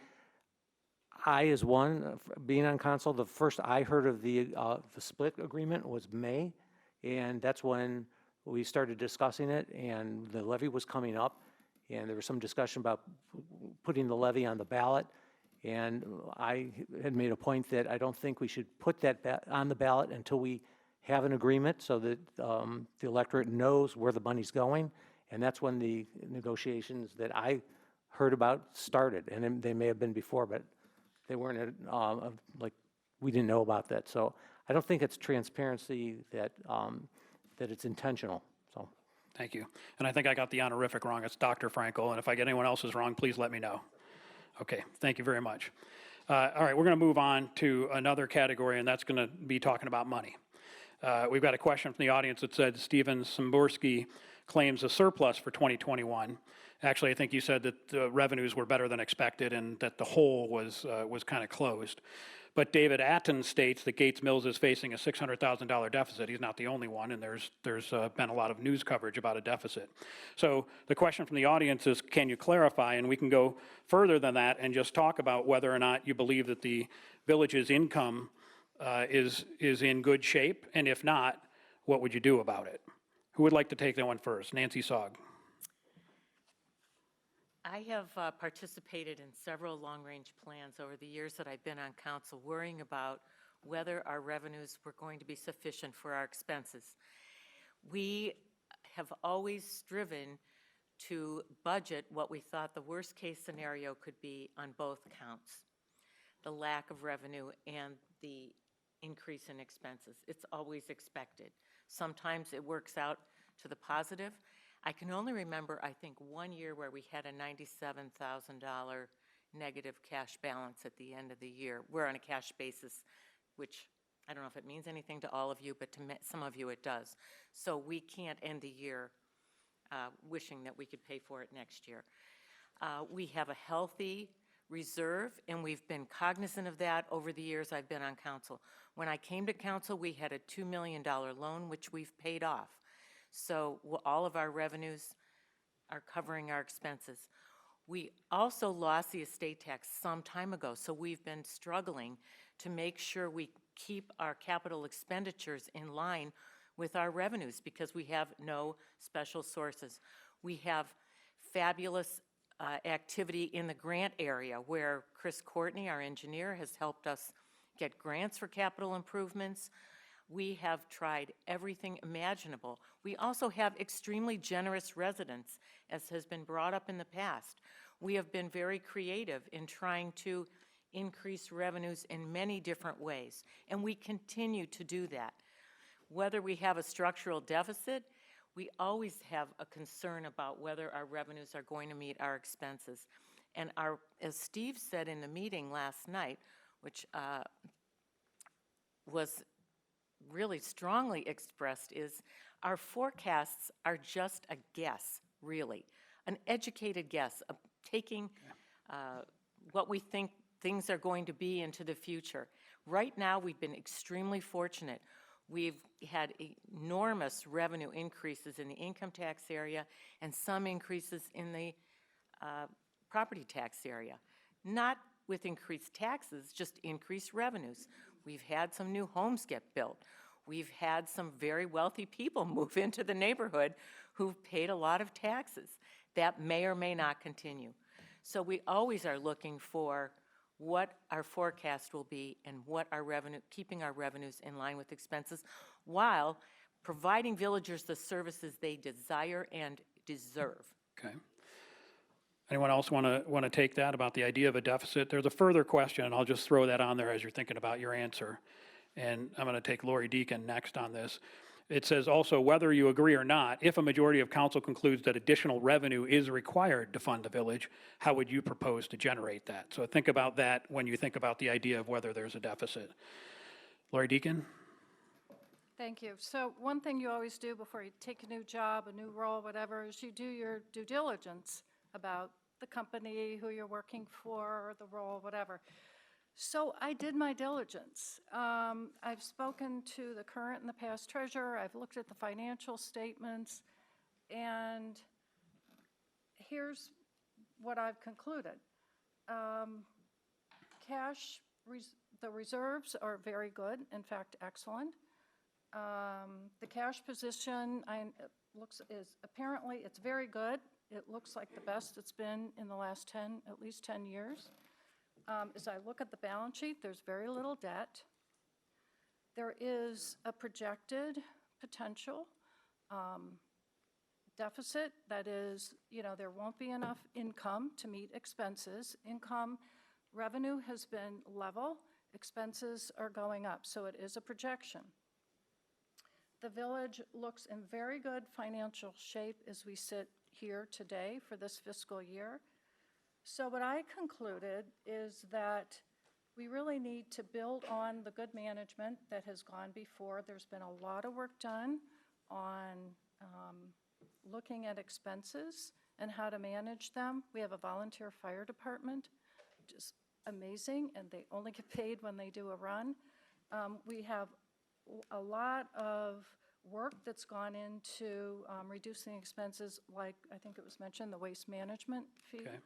As one, being on council, the first I heard of the split agreement was May, and that's when we started discussing it, and the levy was coming up, and there was some discussion about putting the levy on the ballot. And I had made a point that I don't think we should put that on the ballot until we have an agreement so that the electorate knows where the money's going. And that's when the negotiations that I heard about started. And they may have been before, but they weren't like, we didn't know about that. So I don't think it's transparency that it's intentional. So. Thank you. And I think I got the honorific wrong. It's Dr. Frankel. And if I get anyone else's wrong, please let me know. Okay, thank you very much. All right, we're going to move on to another category, and that's going to be talking about money. We've got a question from the audience that said Stephen Siemborski claims a surplus for 2021. Actually, I think you said that the revenues were better than expected and that the hole was kind of closed. But David Atton states that Gates Mills is facing a $600,000 deficit. He's not the only one, and there's been a lot of news coverage about a deficit. So the question from the audience is, can you clarify? And we can go further than that and just talk about whether or not you believe that the village's income is in good shape, and if not, what would you do about it? Who would like to take that one first? Nancy Sogg. I have participated in several long-range plans over the years that I've been on council, worrying about whether our revenues were going to be sufficient for our expenses. We have always striven to budget what we thought the worst-case scenario could be on both counts, the lack of revenue and the increase in expenses. It's always expected. Sometimes it works out to the positive. I can only remember, I think, one year where we had a $97,000 negative cash balance at the end of the year. We're on a cash basis, which I don't know if it means anything to all of you, but to some of you it does. So we can't end the year wishing that we could pay for it next year. We have a healthy reserve, and we've been cognizant of that over the years I've been on council. When I came to council, we had a $2 million loan, which we've paid off. So all of our revenues are covering our expenses. We also lost the estate tax some time ago, so we've been struggling to make sure we keep our capital expenditures in line with our revenues because we have no special sources. We have fabulous activity in the grant area where Chris Courtney, our engineer, has helped us get grants for capital improvements. We have tried everything imaginable. We also have extremely generous residents, as has been brought up in the past. We have been very creative in trying to increase revenues in many different ways, and we continue to do that. Whether we have a structural deficit, we always have a concern about whether our revenues are going to meet our expenses. And as Steve said in the meeting last night, which was really strongly expressed, is our forecasts are just a guess, really, an educated guess of taking what we think things are going to be into the future. Right now, we've been extremely fortunate. We've had enormous revenue increases in the income tax area and some increases in the property tax area. Not with increased taxes, just increased revenues. We've had some new homes get built. We've had some very wealthy people move into the neighborhood who've paid a lot of taxes. That may or may not continue. So we always are looking for what our forecast will be and what our revenue, keeping our revenues in line with expenses, while providing villagers the services they desire and deserve. Okay. Anyone else want to take that about the idea of a deficit? There's a further question, and I'll just throw that on there as you're thinking about your answer. And I'm going to take Laurie Deacon next on this. It says also, whether you agree or not, if a majority of council concludes that additional revenue is required to fund the village, how would you propose to generate that? So think about that when you think about the idea of whether there's a deficit. Laurie Deacon? Thank you. So one thing you always do before you take a new job, a new role, whatever, is you do your due diligence about the company, who you're working for, the role, whatever. So I did my diligence. I've spoken to the current and the past treasurer. I've looked at the financial statements, and here's what I've concluded. The reserves are very good, in fact, excellent. The cash position apparently it's very good. It looks like the best it's been in the last at least 10 years. As I look at the balance sheet, there's very little debt. There is a projected potential deficit. That is, there won't be enough income to meet expenses. Revenue has been level. Expenses are going up, so it is a projection. The village looks in very good financial shape as we sit here today for this fiscal year. So what I concluded is that we really need to build on the good management that has gone before. There's been a lot of work done on looking at expenses and how to manage them. We have a volunteer fire department, which is amazing, and they only get paid when they do a run. We have a lot of work that's gone into reducing expenses, like I think it was mentioned, the waste management fee. Okay.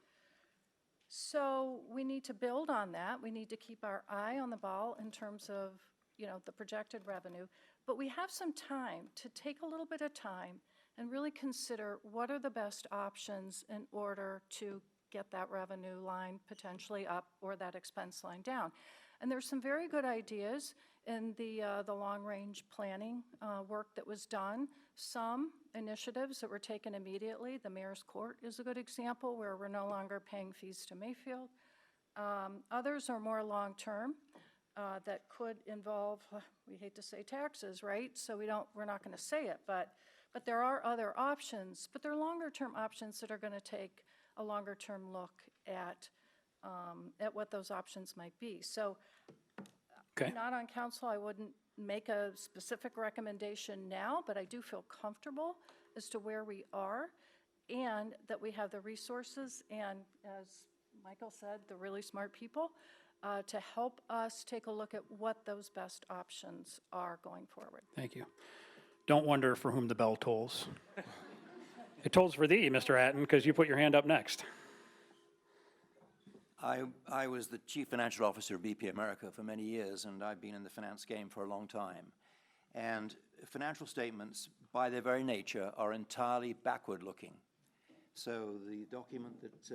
So we need to build on that. We need to keep our eye on the ball in terms of, the projected revenue. But we have some time to take a little bit of time and really consider what are the best options in order to get that revenue line potentially up or that expense line down. And there's some very good ideas in the long-range planning work that was done. Some initiatives that were taken immediately. The Mayor's Court is a good example where we're no longer paying fees to Mayfield. Others are more long-term that could involve, we hate to say taxes, right? So we're not going to say it, but But there are other options, but they're longer-term options that are going to take a longer-term look at what those options might be. So Okay. I'm not on council, I wouldn't make a specific recommendation now, but I do feel comfortable as to where we are and that we have the resources and, as Michael said, the really smart people to help us take a look at what those best options are going forward. Thank you. Don't wonder for whom the bell tolls. It tolls for thee, Mr. Atton, because you put your hand up next. I was the chief financial officer of BP America for many years, and I've been in the finance game for a long time. And financial statements, by their very nature, are entirely backward-looking. So the document that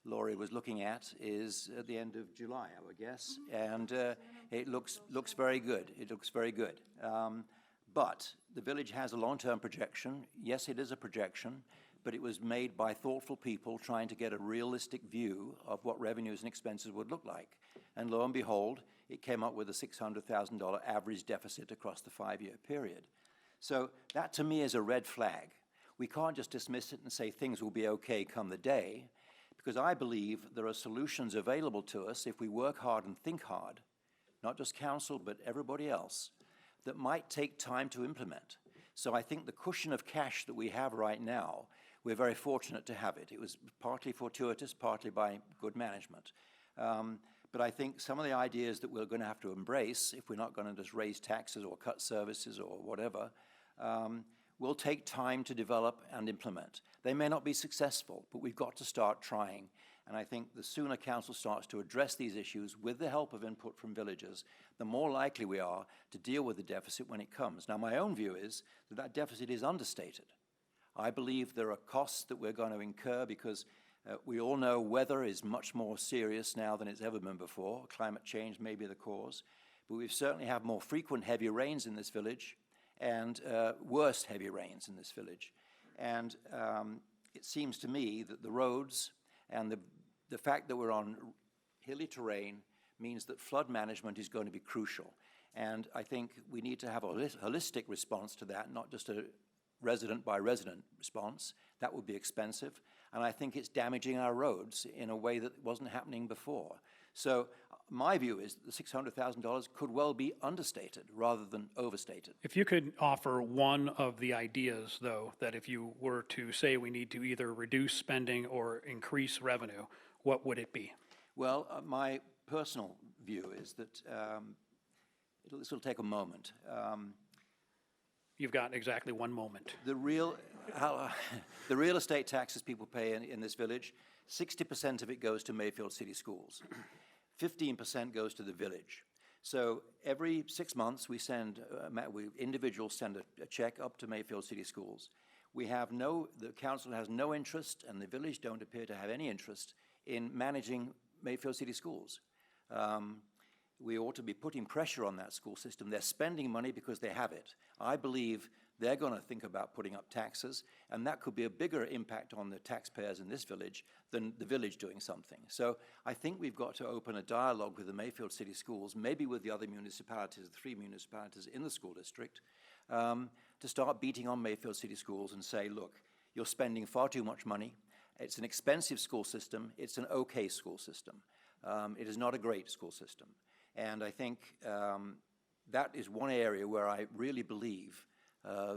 Laurie was looking at is at the end of July, I would guess, and it looks very good. It looks very good. But the village has a long-term projection. Yes, it is a projection, but it was made by thoughtful people trying to get a realistic view of what revenues and expenses would look like. And lo and behold, it came up with a $600,000 average deficit across the 5-year period. So that to me is a red flag. We can't just dismiss it and say things will be okay come the day, because I believe there are solutions available to us if we work hard and think hard, not just council, but everybody else, that might take time to implement. So I think the cushion of cash that we have right now, we're very fortunate to have it. It was partly fortuitous, partly by good management. But I think some of the ideas that we're going to have to embrace, if we're not going to just raise taxes or cut services or whatever, will take time to develop and implement. They may not be successful, but we've got to start trying. And I think the sooner council starts to address these issues with the help of input from villagers, the more likely we are to deal with the deficit when it comes. Now, my own view is that that deficit is understated. I believe there are costs that we're going to incur because we all know weather is much more serious now than it's ever been before. Climate change may be the cause, but we certainly have more frequent heavy rains in this village and worse heavy rains in this village. And it seems to me that the roads and the fact that we're on hilly terrain means that flood management is going to be crucial. And I think we need to have a holistic response to that, not just a resident by resident response. That would be expensive. And I think it's damaging our roads in a way that wasn't happening before. So my view is that the $600,000 could well be understated rather than overstated. If you could offer one of the ideas, though, that if you were to say we need to either reduce spending or increase revenue, what would it be? Well, my personal view is that this will take a moment. You've got exactly 1 moment. The real estate taxes people pay in this village, 60% of it goes to Mayfield City Schools. 15% goes to the village. So every 6 months we individuals send a check up to Mayfield City Schools. The council has no interest, and the village don't appear to have any interest in managing Mayfield City Schools. We ought to be putting pressure on that school system. They're spending money because they have it. I believe they're going to think about putting up taxes, and that could be a bigger impact on the taxpayers in this village than the village doing something. So I think we've got to open a dialogue with the Mayfield City Schools, maybe with the other municipalities, the 3 municipalities in the school district, to start beating on Mayfield City Schools and say, look, you're spending far too much money. It's an expensive school system. It's an okay school system. It is not a great school system. And I think that is one area where I really believe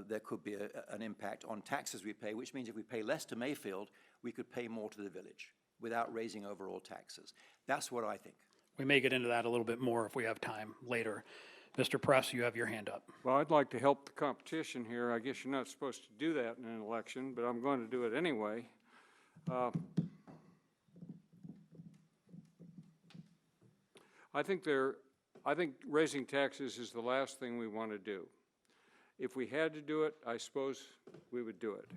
there could be an impact on taxes we pay, which means if we pay less to Mayfield, we could pay more to the village without raising overall taxes. That's what I think. We may get into that a little bit more if we have time later. Mr. Press, you have your hand up. Well, I'd like to help the competition here. I guess you're not supposed to do that in an election, but I'm going to do it anyway. I think raising taxes is the last thing we want to do. If we had to do it, I suppose we would do it.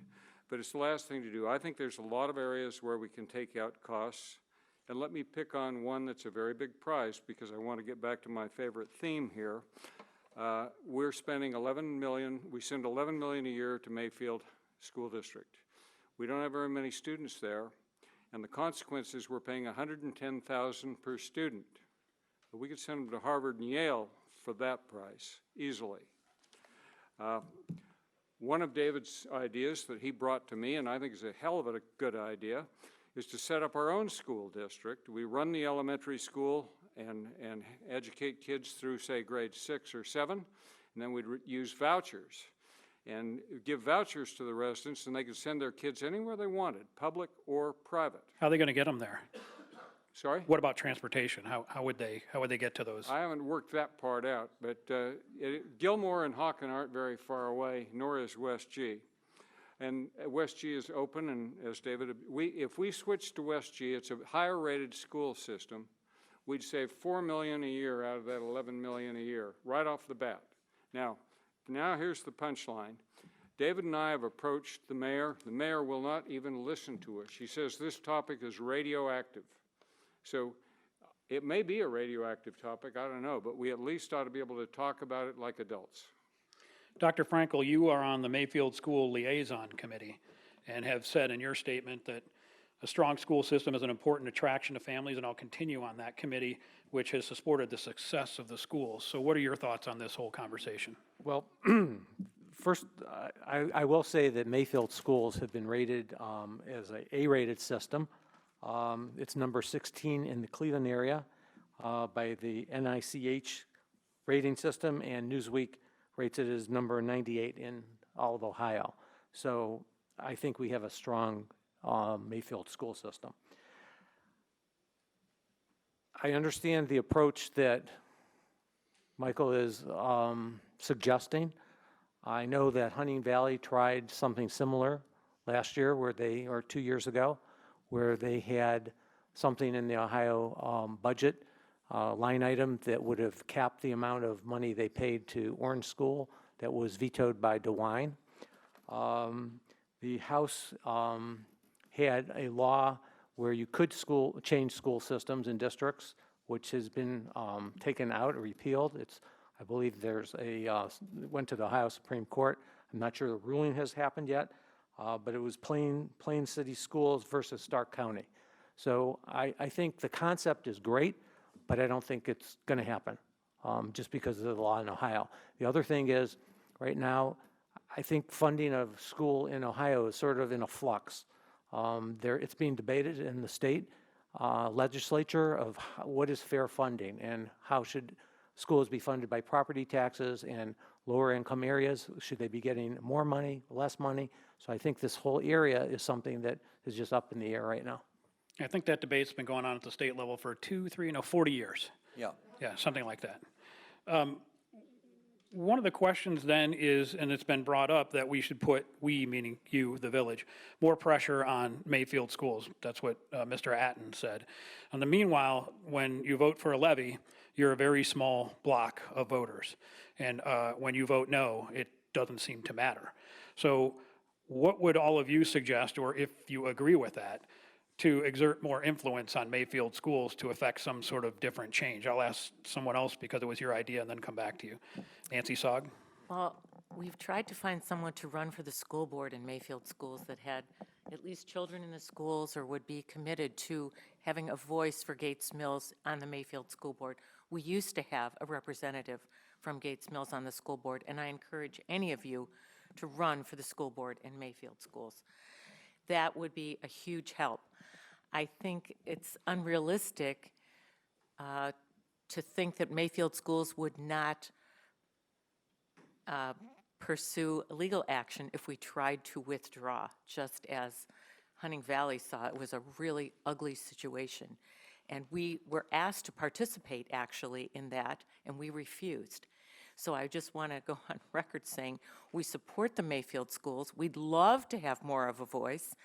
But it's the last thing to do. I think there's a lot of areas where we can take out costs. And let me pick on one that's a very big prize because I want to get back to my favorite theme here. We're spending $11 million. We send $11 million a year to Mayfield School District. We don't have very many students there. And the consequence is we're paying $110,000 per student. But we could send them to Harvard and Yale for that price easily. One of David's ideas that he brought to me, and I think is a hell of a good idea, is to set up our own school district. We run the elementary school and educate kids through, say, grade 6 or 7, and then we'd use vouchers and give vouchers to the residents, and they could send their kids anywhere they wanted, public or private. How are they going to get them there? Sorry? What about transportation? How would they get to those? I haven't worked that part out, but Gilmore and Hawken aren't very far away, nor is West G. And West G is open, and as David, if we switch to West G, it's a higher rated school system. We'd save $4 million a year out of that $11 million a year, right off the bat. Now here's the punchline. David and I have approached the mayor. The mayor will not even listen to us. She says this topic is radioactive. So it may be a radioactive topic, I don't know, but we at least ought to be able to talk about it like adults. Dr. Frankel, you are on the Mayfield School Liaison Committee and have said in your statement that a strong school system is an important attraction to families, and I'll continue on that committee, which has supported the success of the schools. So what are your thoughts on this whole conversation? Well, first, I will say that Mayfield schools have been rated as an A-rated system. It's number 16 in the Cleveland area by the NICH rating system, and Newsweek rates it as number 98 in all of Ohio. So I think we have a strong Mayfield school system. I understand the approach that Michael is suggesting. I know that Hunting Valley tried something similar last year, or 2 years ago, where they had something in the Ohio budget line item that would have capped the amount of money they paid to Orange School that was vetoed by DeWine. The House had a law where you could change school systems in districts, which has been taken out or repealed. I believe went to the Ohio Supreme Court. I'm not sure the ruling has happened yet, but it was Plain City Schools versus Stark County. So I think the concept is great, but I don't think it's going to happen just because of the law in Ohio. The other thing is, right now, I think funding of school in Ohio is sort of in a flux. It's being debated in the state legislature of what is fair funding and how should schools be funded by property taxes, and lower income areas, should they be getting more money, less money? So I think this whole area is something that is just up in the air right now. I think that debate's been going on at the state level for 40 years. Yeah. Yeah, something like that. One of the questions then is, and it's been brought up, that we should put, we meaning you, the village, more pressure on Mayfield schools. That's what Mr. Atton said. And meanwhile, when you vote for a levy, you're a very small block of voters. And when you vote no, it doesn't seem to matter. So what would all of you suggest, or if you agree with that, to exert more influence on Mayfield schools to affect some sort of different change? I'll ask someone else because it was your idea and then come back to you. Nancy Sogg? Well, we've tried to find someone to run for the school board in Mayfield schools that had at least children in the schools or would be committed to having a voice for Gates Mills on the Mayfield school board. We used to have a representative from Gates Mills on the school board, and I encourage any of you to run for the school board in Mayfield schools. That would be a huge help. I think it's unrealistic to think that Mayfield schools would not pursue legal action if we tried to withdraw, just as Hunting Valley saw. It was a really ugly situation. And we were asked to participate, actually, in that, and we refused. So I just want to go on record saying we support the Mayfield schools. We'd love to have more of a voice.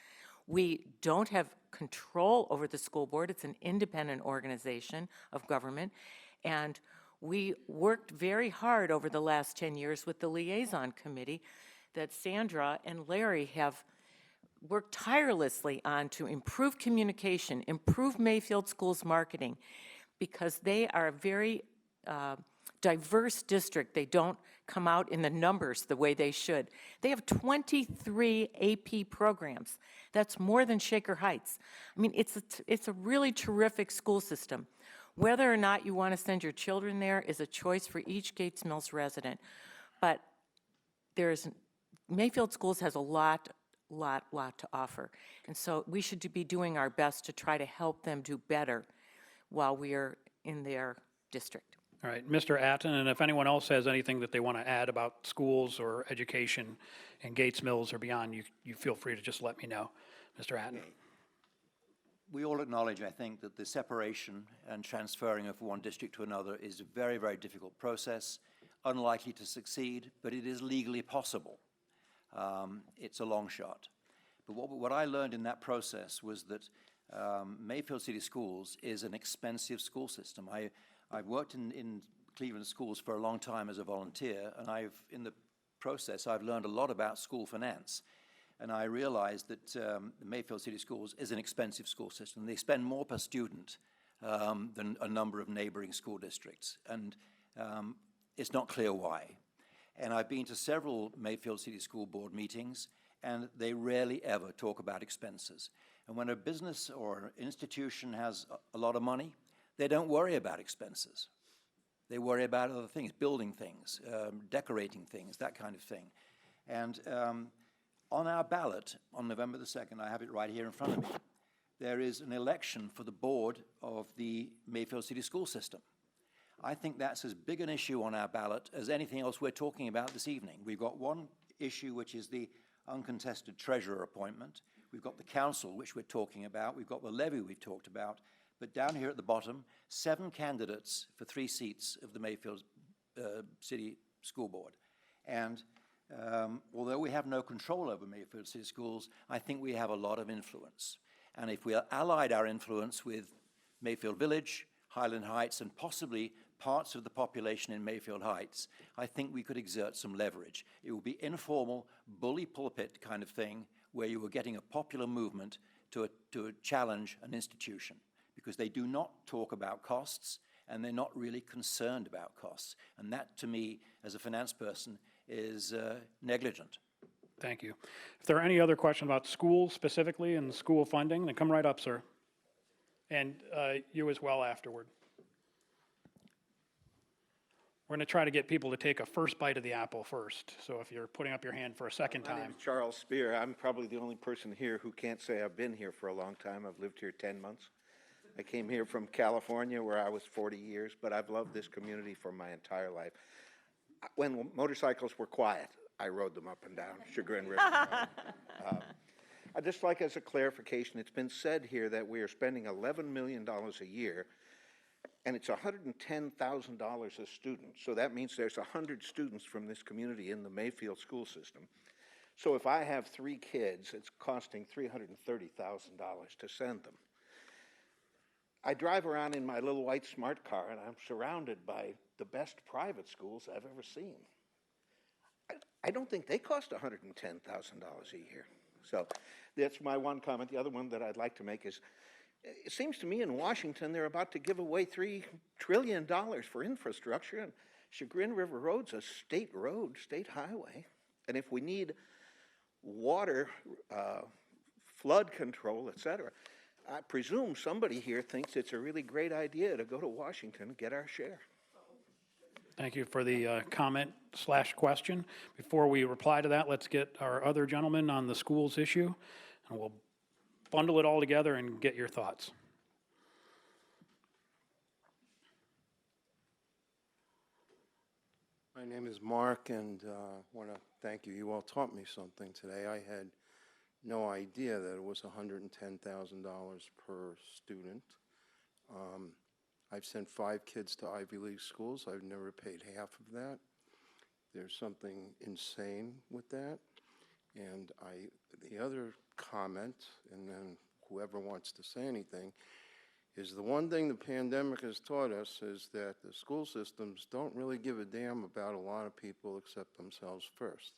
We don't have control over the school board. It's an independent organization of government. And we worked very hard over the last 10 years with the liaison committee that Sandra and Larry have worked tirelessly on to improve communication, improve Mayfield Schools marketing, because they are a very diverse district. They don't come out in the numbers the way they should. They have 23 AP programs. That's more than Shaker Heights. I mean, it's a really terrific school system. Whether or not you want to send your children there is a choice for each Gates Mills resident. But there's Mayfield Schools has a lot to offer. And so we should be doing our best to try to help them do better while we are in their district. All right, Mr. Atton, and if anyone else has anything that they want to add about schools or education in Gates Mills or beyond, you feel free to just let me know. Mr. Atton. We all acknowledge, I think, that the separation and transferring of one district to another is a very, very difficult process, unlikely to succeed, but it is legally possible. It's a long shot. But what I learned in that process was that Mayfield City Schools is an expensive school system. I've worked in Cleveland schools for a long time as a volunteer, and in the process, I've learned a lot about school finance. And I realized that the Mayfield City Schools is an expensive school system. They spend more per student than a number of neighboring school districts. And it's not clear why. And I've been to several Mayfield City School Board meetings, and they rarely ever talk about expenses. And when a business or an institution has a lot of money, they don't worry about expenses. They worry about other things, building things, decorating things, that kind of thing. And on our ballot on November the 2nd, I have it right here in front of me, there is an election for the board of the Mayfield City School System. I think that's as big an issue on our ballot as anything else we're talking about this evening. We've got one issue, which is the uncontested treasurer appointment. We've got the council, which we're talking about. We've got the levy we've talked about. But down here at the bottom, 7 candidates for 3 seats of the Mayfield City School Board. And although we have no control over Mayfield City Schools, I think we have a lot of influence. And if we allied our influence with Mayfield Village, Highland Heights, and possibly parts of the population in Mayfield Heights, I think we could exert some leverage. It would be informal, bully pulpit kind of thing, where you were getting a popular movement to challenge an institution, because they do not talk about costs, and they're not really concerned about costs. And that, to me, as a finance person, is negligent. Thank you. If there are any other questions about schools specifically and school funding, then come right up, sir. And you as well afterward. We're going to try to get people to take a first bite of the apple first. So if you're putting up your hand for a second My name time. is Charles Spear. I'm probably the only person here who can't say I've been here for a long time. I've lived here 10 months. I came here from California where I was 40 years, but I've loved this community for my entire life. When motorcycles were quiet, I rode them up and down Chagrin River. I'd just like, as a clarification, it's been said here that we are spending $11 million a year, and it's $110,000 a student. So that means there's 100 students from this community in the Mayfield school system. So if I have 3 kids, it's costing $330,000 to send them. I drive around in my little white smart car, and I'm surrounded by the best private schools I've ever seen. I don't think they cost $110,000 a year. So that's my one comment. The other one that I'd like to make is, it seems to me in Washington they're about to give away $3 trillion for infrastructure, and Chagrin River Road's a state road, state highway. And if we need water, flood control, et cetera, I presume somebody here thinks it's a really great idea to go to Washington and get our share. Thank you for the comment/question. Before we reply to that, let's get our other gentleman on the schools issue, and we'll bundle it all together and get your thoughts. My name is Mark, and I want to thank you. You all taught me something today. I had no idea that it was $110,000 per student. I've sent 5 kids to Ivy League schools. I've never paid half of that. There's something insane with that. And the other comment, and then whoever wants to say anything, is the one thing the pandemic has taught us is that the school systems don't really give a damn about a lot of people except themselves first.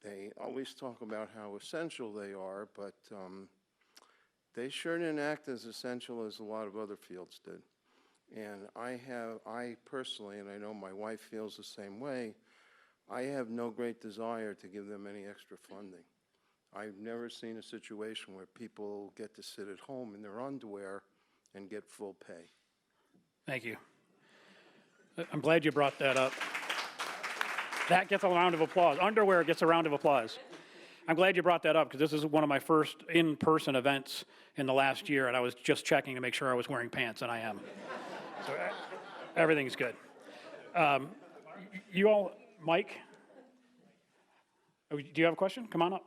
They always talk about how essential they are, but they sure didn't act as essential as a lot of other fields did. And I personally, and I know my wife feels the same way, I have no great desire to give them any extra funding. I've never seen a situation where people get to sit at home in their underwear and get full pay. Thank you. I'm glad you brought that up. That gets a round of applause. Underwear gets a round of applause. I'm glad you brought that up, because this is one of my first in-person events in the last year, and I was just checking to make sure I was wearing pants, and I am. So everything's good. You all, Mike? Oh, do you have a question? Come on up.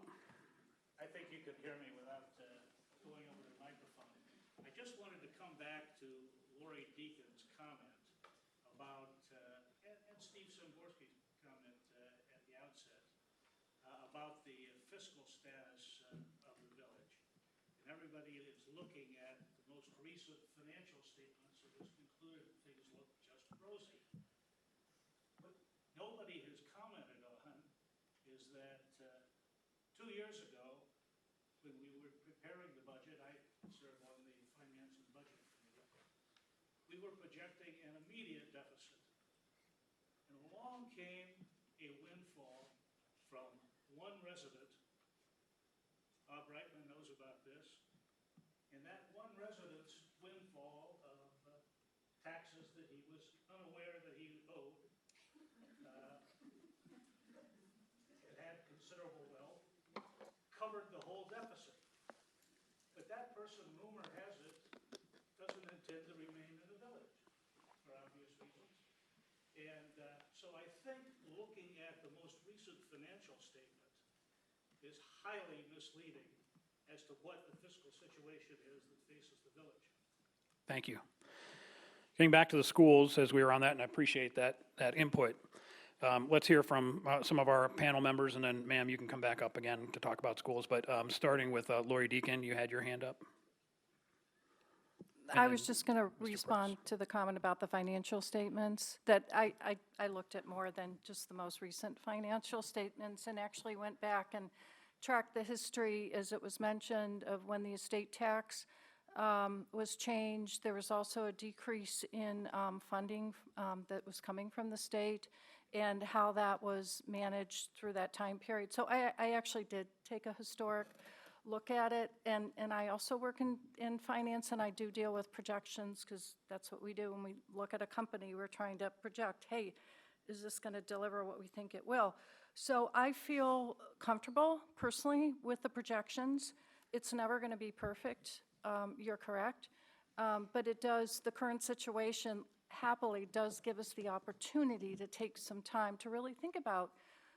I think you could hear me without going over the microphone. I just wanted to come back to Laurie Deacon's comment about, and Steve Siemborski's comment at the outset, about the fiscal status of the village. And everybody is looking at the most recent financial statements and has concluded that things look just rosy. What nobody has commented on is that 2 years ago, when we were preparing the budget, I served on the Finance and Budget Committee, we were projecting an immediate deficit. And along came a windfall from one resident. Bob Reitman knows about this. And that one resident's windfall of taxes that he was unaware that he owed, it had considerable wealth, covered the whole deficit. But that person, rumor has it, doesn't intend to remain in the village for obvious reasons. And so I think looking at the most recent financial statement is highly misleading as to what the fiscal situation is that faces the village. Thank you. Getting back to the schools, as we were on that, and I appreciate that input. Let's hear from some of our panel members, and then, ma'am, you can come back up again to talk about schools. But starting with Laurie Deacon, you had your hand up. I was just going to respond to the comment about the financial statements, that I looked at more than just the most recent financial statements and actually went back and tracked the history, as it was mentioned, of when the estate tax was changed. There was also a decrease in funding that was coming from the state, and how that was managed through that time period. So I actually did take a historic look at it, and I also work in finance, and I do deal with projections, because that's what we do when we look at a company. We're trying to project, hey, is this going to deliver what we think it will? So I feel comfortable personally with the projections. It's never going to be perfect, you're correct, but it does, the current situation happily does give us the opportunity to take some time to really think about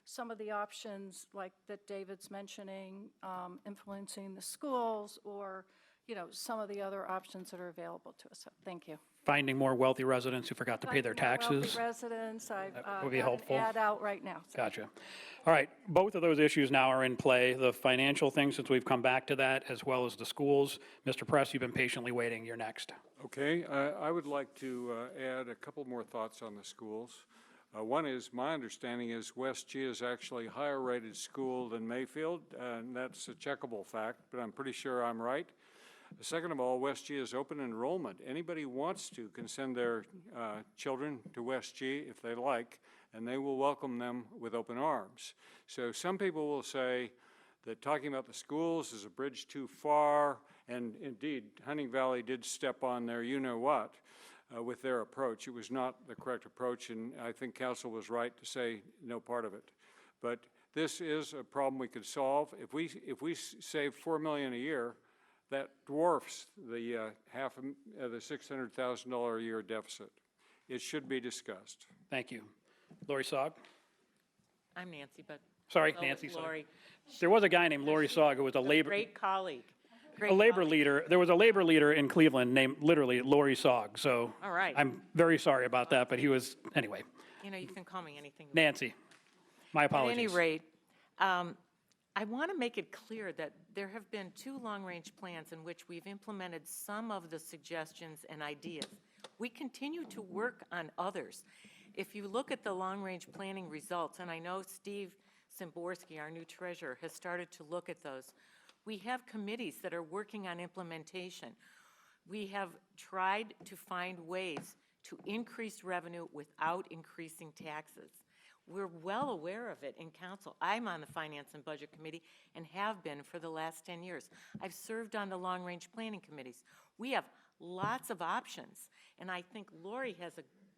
some of the options like that David's mentioning, influencing the schools, or some of the other options that are available to us. So thank you. Finding more wealthy residents who forgot to pay their taxes. Wealthy residents, I've would be got helpful. an ad out right now. So. Gotcha. All right, both of those issues now are in play. The financial thing, since we've come back to that, as well as the schools. Mr. Press, you've been patiently waiting. You're next. Okay, I would like to add a couple more thoughts on the schools. One is, my understanding is West G is actually a higher rated school than Mayfield, and that's a checkable fact, but I'm pretty sure I'm right. Second of all, West G is open enrollment. Anybody who wants to can send their children to West G if they like, and they will welcome them with open arms. So some people will say that talking about the schools is a bridge too far, and indeed, Hunting Valley did step on their you-know-what with their approach. It was not the correct approach, and I think council was right to say no part of it. But this is a problem we could solve. If we save $4 million a year, that dwarfs the the $600,000 a year deficit. It should be discussed. Thank you. Laurie Sogg? I'm Nancy, but. Sorry, so Nancy is Sogg. Laurie. There was a guy named Laurie Sogg who was a labor... Great colleague. A labor leader. There was a labor leader in Cleveland named literally Laurie Sogg. So All right. I'm very sorry about that, but he was, anyway. You can call me anything. Nancy, my apologies. At any rate, I want to make it clear that there have been 2 long-range plans in which we've implemented some of the suggestions and ideas. We continue to work on others. If you look at the long-range planning results, and I know Steve Siemborski, our new treasurer, has started to look at those, we have committees that are working on implementation. We have tried to find ways to increase revenue without increasing taxes. We're well aware of it in council. I'm on the Finance and Budget Committee and have been for the last 10 years. I've served on the long-range planning committees. We have lots of options, and I think Laurie has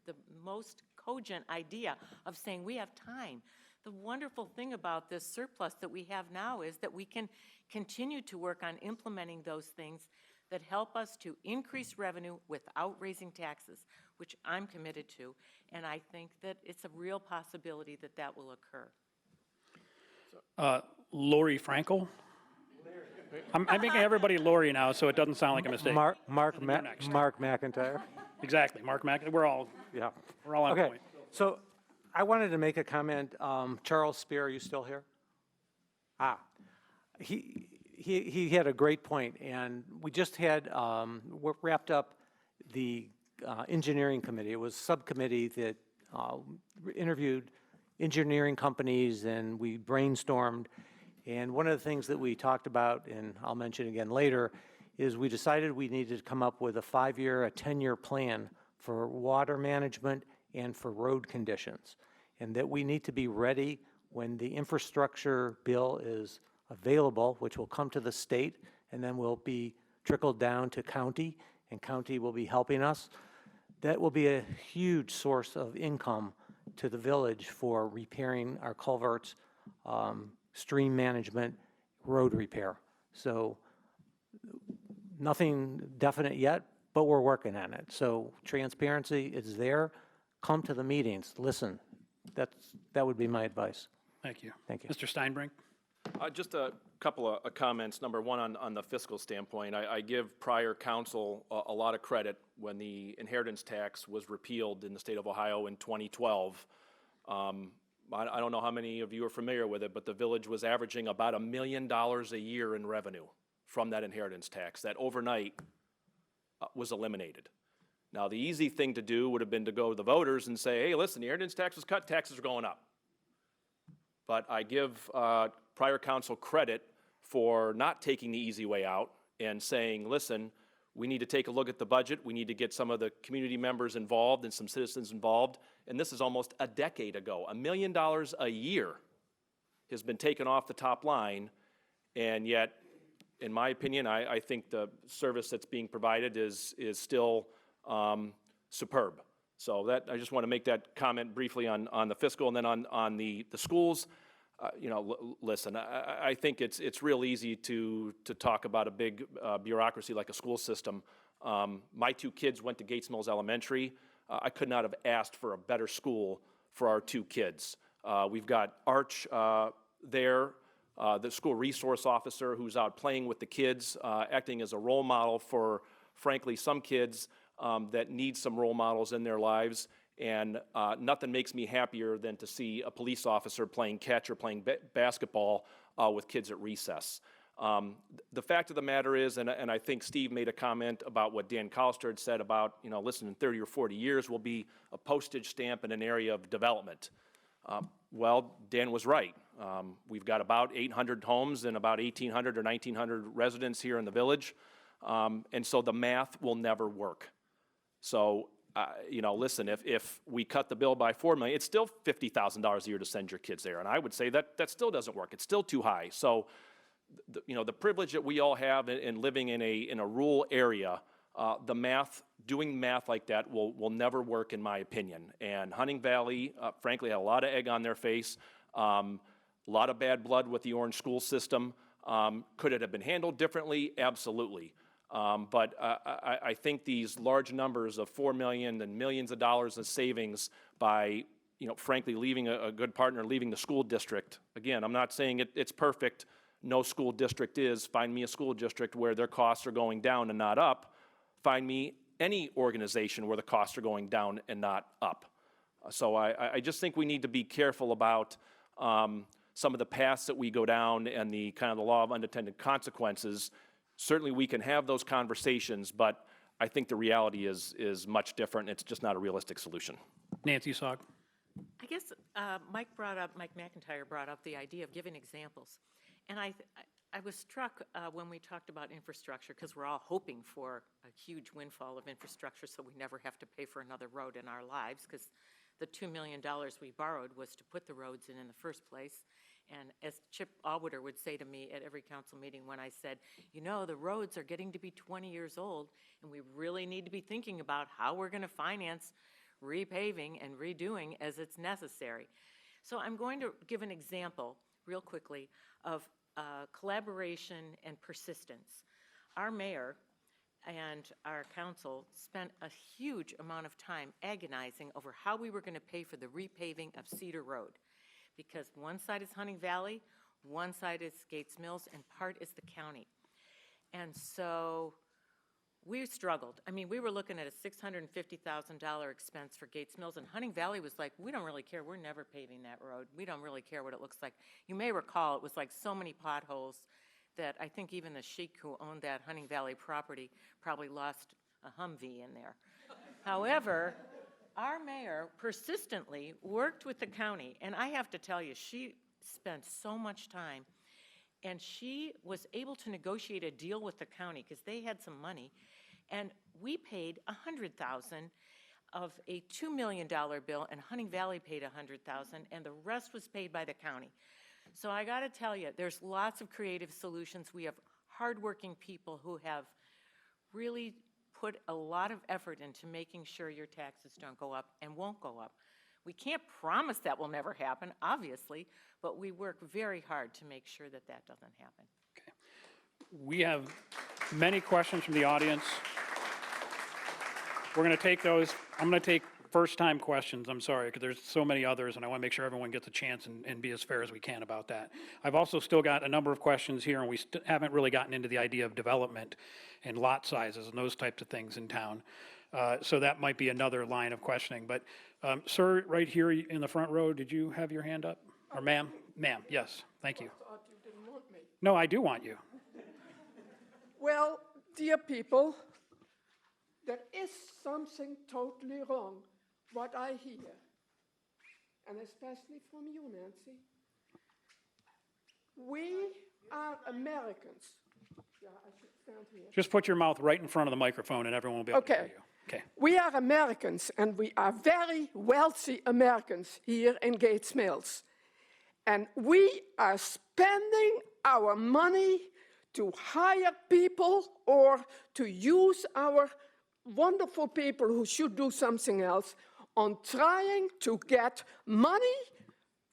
the most cogent idea of saying we have time. The wonderful thing about this surplus that we have now is that we can continue to work on implementing those things that help us to increase revenue without raising taxes, which I'm committed to, and I think that it's a real possibility that that will occur. Laurie Frankel? I'm making everybody Laurie now, so it doesn't sound like a mistake. Mark next. McIntyre. Exactly, Mark McIntyre, we're all on Okay, point. so I wanted to make a comment. Charles Spear, are you still here? He had a great point, and we just had, wrapped up the engineering committee. It was a subcommittee that interviewed engineering companies, and we brainstormed. And one of the things that we talked about, and I'll mention again later, is we decided we needed to come up with a 5-year, a 10-year plan for water management and for road conditions, and that we need to be ready when the infrastructure bill is available, which will come to the state and then will be trickled down to county, and county will be helping us. That will be a huge source of income to the village for repairing our culverts, stream management, road repair. So nothing definite yet, but we're working on it. So transparency is there. Come to the meetings, listen. That would be my advice. Thank you. Thank you. Mr. Steinbrink? Just a couple of comments. Number one, on the fiscal standpoint, I give prior council a lot of credit when the inheritance tax was repealed in the state of Ohio in 2012. I don't know how many of you are familiar with it, but the village was averaging about $1 million a year in revenue from that inheritance tax that overnight was eliminated. Now, the easy thing to do would have been to go to the voters and say, hey, listen, the inheritance tax was cut, taxes are going up. But I give prior council credit for not taking the easy way out and saying, listen, we need to take a look at the budget. We need to get some of the community members involved and some citizens involved. And this is almost a decade ago. $1 million a year has been taken off the top line, and yet, in my opinion, I think the service that's being provided is still superb. So that, I just want to make that comment briefly on the fiscal, and then on the schools. You know, listen, I think it's real easy to talk about a big bureaucracy like a school system. My 2 kids went to Gates Mills Elementary. I could not have asked for a better school for our 2 kids. We've got Arch there, the school resource officer who's out playing with the kids, acting as a role model for, frankly, some kids that need some role models in their lives. And nothing makes me happier than to see a police officer playing catch or playing basketball with kids at recess. The fact of the matter is, and I think Steve made a comment about what Dan Collister had said about, you know, listen, in 30 or 40 years we'll be a postage stamp in an area of development. Well, Dan was right. We've got about 800 homes and about 1,800 or 1,900 residents here in the village. And so the math will never work. So, you know, listen, if we cut the bill by $4 million, it's still $50,000 a year to send your kids there. And I would say that still doesn't work. It's still too high. So, you know, the privilege that we all have in living in a rural area, the math, doing math like that will never work in my opinion. And Hunting Valley, frankly, had a lot of egg on their face, a lot of bad blood with the Orange school system. Could it have been handled differently? Absolutely. But I think these large numbers of $4 million and millions of dollars in savings by, you know, frankly, leaving a good partner, leaving the school district. Again, I'm not saying it's perfect. No school district is. Find me a school district where their costs are going down and not up. Find me any organization where the costs are going down and not up. So I just think we need to be careful about some of the paths that we go down and the kind of the law of unintended consequences. Certainly we can have those conversations, but I think the reality is much different. It's just not a realistic solution. Nancy Sogg. I guess Mike McIntyre brought up the idea of giving examples. And I was struck when we talked about infrastructure, because we're all hoping for a huge windfall of infrastructure so we never have to pay for another road in our lives, because the $2 million we borrowed was to put the roads in the first place. And as Chip Allwooder would say to me at every council meeting when I said, you know, the roads are getting to be 20 years old, and we really need to be thinking about how we're going to finance repaving and redoing as it's necessary. So I'm going to give an example real quickly of collaboration and persistence. Our mayor and our council spent a huge amount of time agonizing over how we were going to pay for the repaving of Cedar Road, because one side is Hunting Valley, one side is Gates Mills, and part is the county. And so we struggled. I mean, we were looking at a $650,000 expense for Gates Mills, and Hunting Valley was like, we don't really care, we're never paving that road. We don't really care what it looks like. You may recall, it was like so many potholes that I think even the sheik who owned that Hunting Valley property probably lost a Humvee in there. However, our mayor persistently worked with the county, and I have to tell you, she spent so much time, and she was able to negotiate a deal with the county because they had some money, and we paid $100,000 of a $2 million bill, and Hunting Valley paid $100,000, and the rest was paid by the county. So I got to tell you, there's lots of creative solutions. We have hardworking people who have really put a lot of effort into making sure your taxes don't go up and won't go up. We can't promise that will never happen, obviously, but we work very hard to make sure that that doesn't happen. Okay. We have many questions from the audience. We're going to take those. I'm going to take first-time questions, I'm sorry, because there's so many others, and I want to make sure everyone gets a chance and be as fair as we can about that. I've also still got a number of questions here, and we haven't really gotten into the idea of development and lot sizes and those types of things in town. So that might be another line of questioning. But, sir, right here in the front row, did you have your hand up? Or ma'am? Ma'am, yes, thank you. I thought you didn't want me. No, I do want you. Well, dear people, there is something totally wrong, what I hear, and especially from you, Nancy. We are Americans. Yeah, I should stand here. Just put your mouth right in front of the microphone and everyone will be able to hear you. Okay. We are Americans, and we are very wealthy Americans here in Gates Mills. And we are spending our money to hire people or to use our wonderful people who should do something else on trying to get money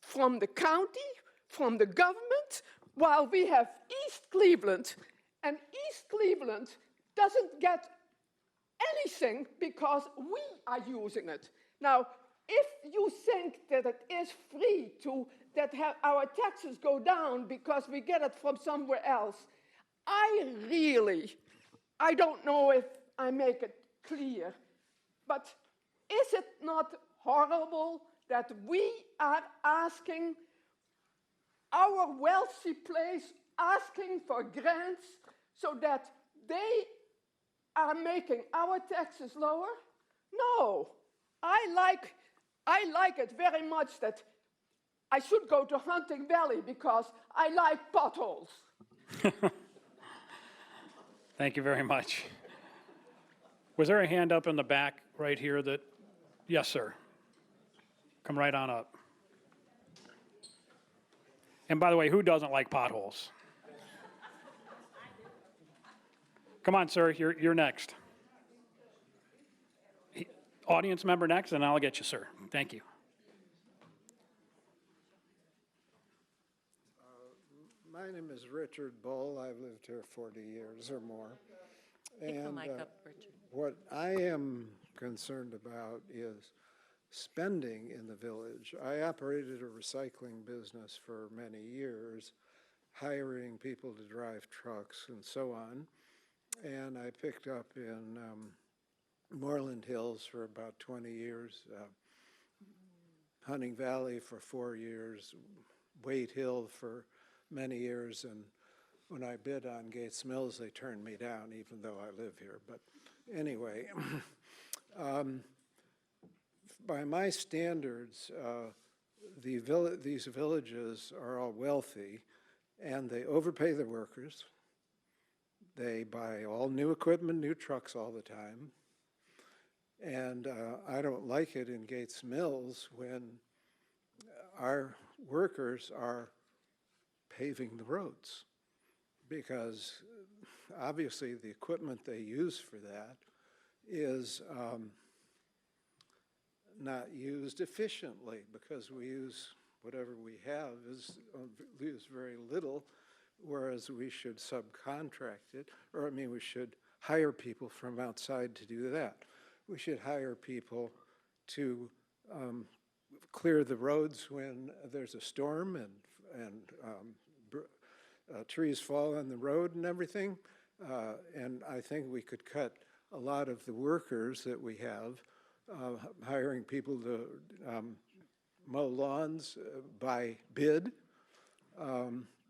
from the county, from the government, while we have East Cleveland. And East Cleveland doesn't get anything because we are using it. Now, if you think that it is free to our taxes go down because we get it from somewhere else, I don't know if I make it clear, but is it not horrible that we are asking our wealthy place, asking for grants so that they are making our taxes lower? No, I like it very much that I should go to Hunting Valley because I like potholes. Thank you very much. Was there a hand up in the back right here that, yes, sir. Come right on up. And by the way, who doesn't like potholes? Come on, sir, you're next. Audience member next, and I'll get you, sir. Thank you. My name is Richard Bull. I've lived here 40 years or more. Pick the mic up, Richard. What I am concerned about is spending in the village. I operated a recycling business for many years, hiring people to drive trucks and so on. And I picked up in Moreland Hills for about 20 years, Hunting Valley for 4 years, Wade Hill for many years, and when I bid on Gates Mills, they turned me down, even though I live here. But anyway, by my standards, these villages are all wealthy, and they overpay their workers. They buy all new equipment, new trucks all the time. And I don't like it in Gates Mills when our workers are paving the roads, because obviously the equipment they use for that is not used efficiently because we use whatever we have use very little, whereas we should subcontract it, or I mean, we should hire people from outside to do that. We should hire people to clear the roads when there's a storm and trees fall on the road and everything. And I think we could cut a lot of the workers that we have, hiring people to mow lawns by bid,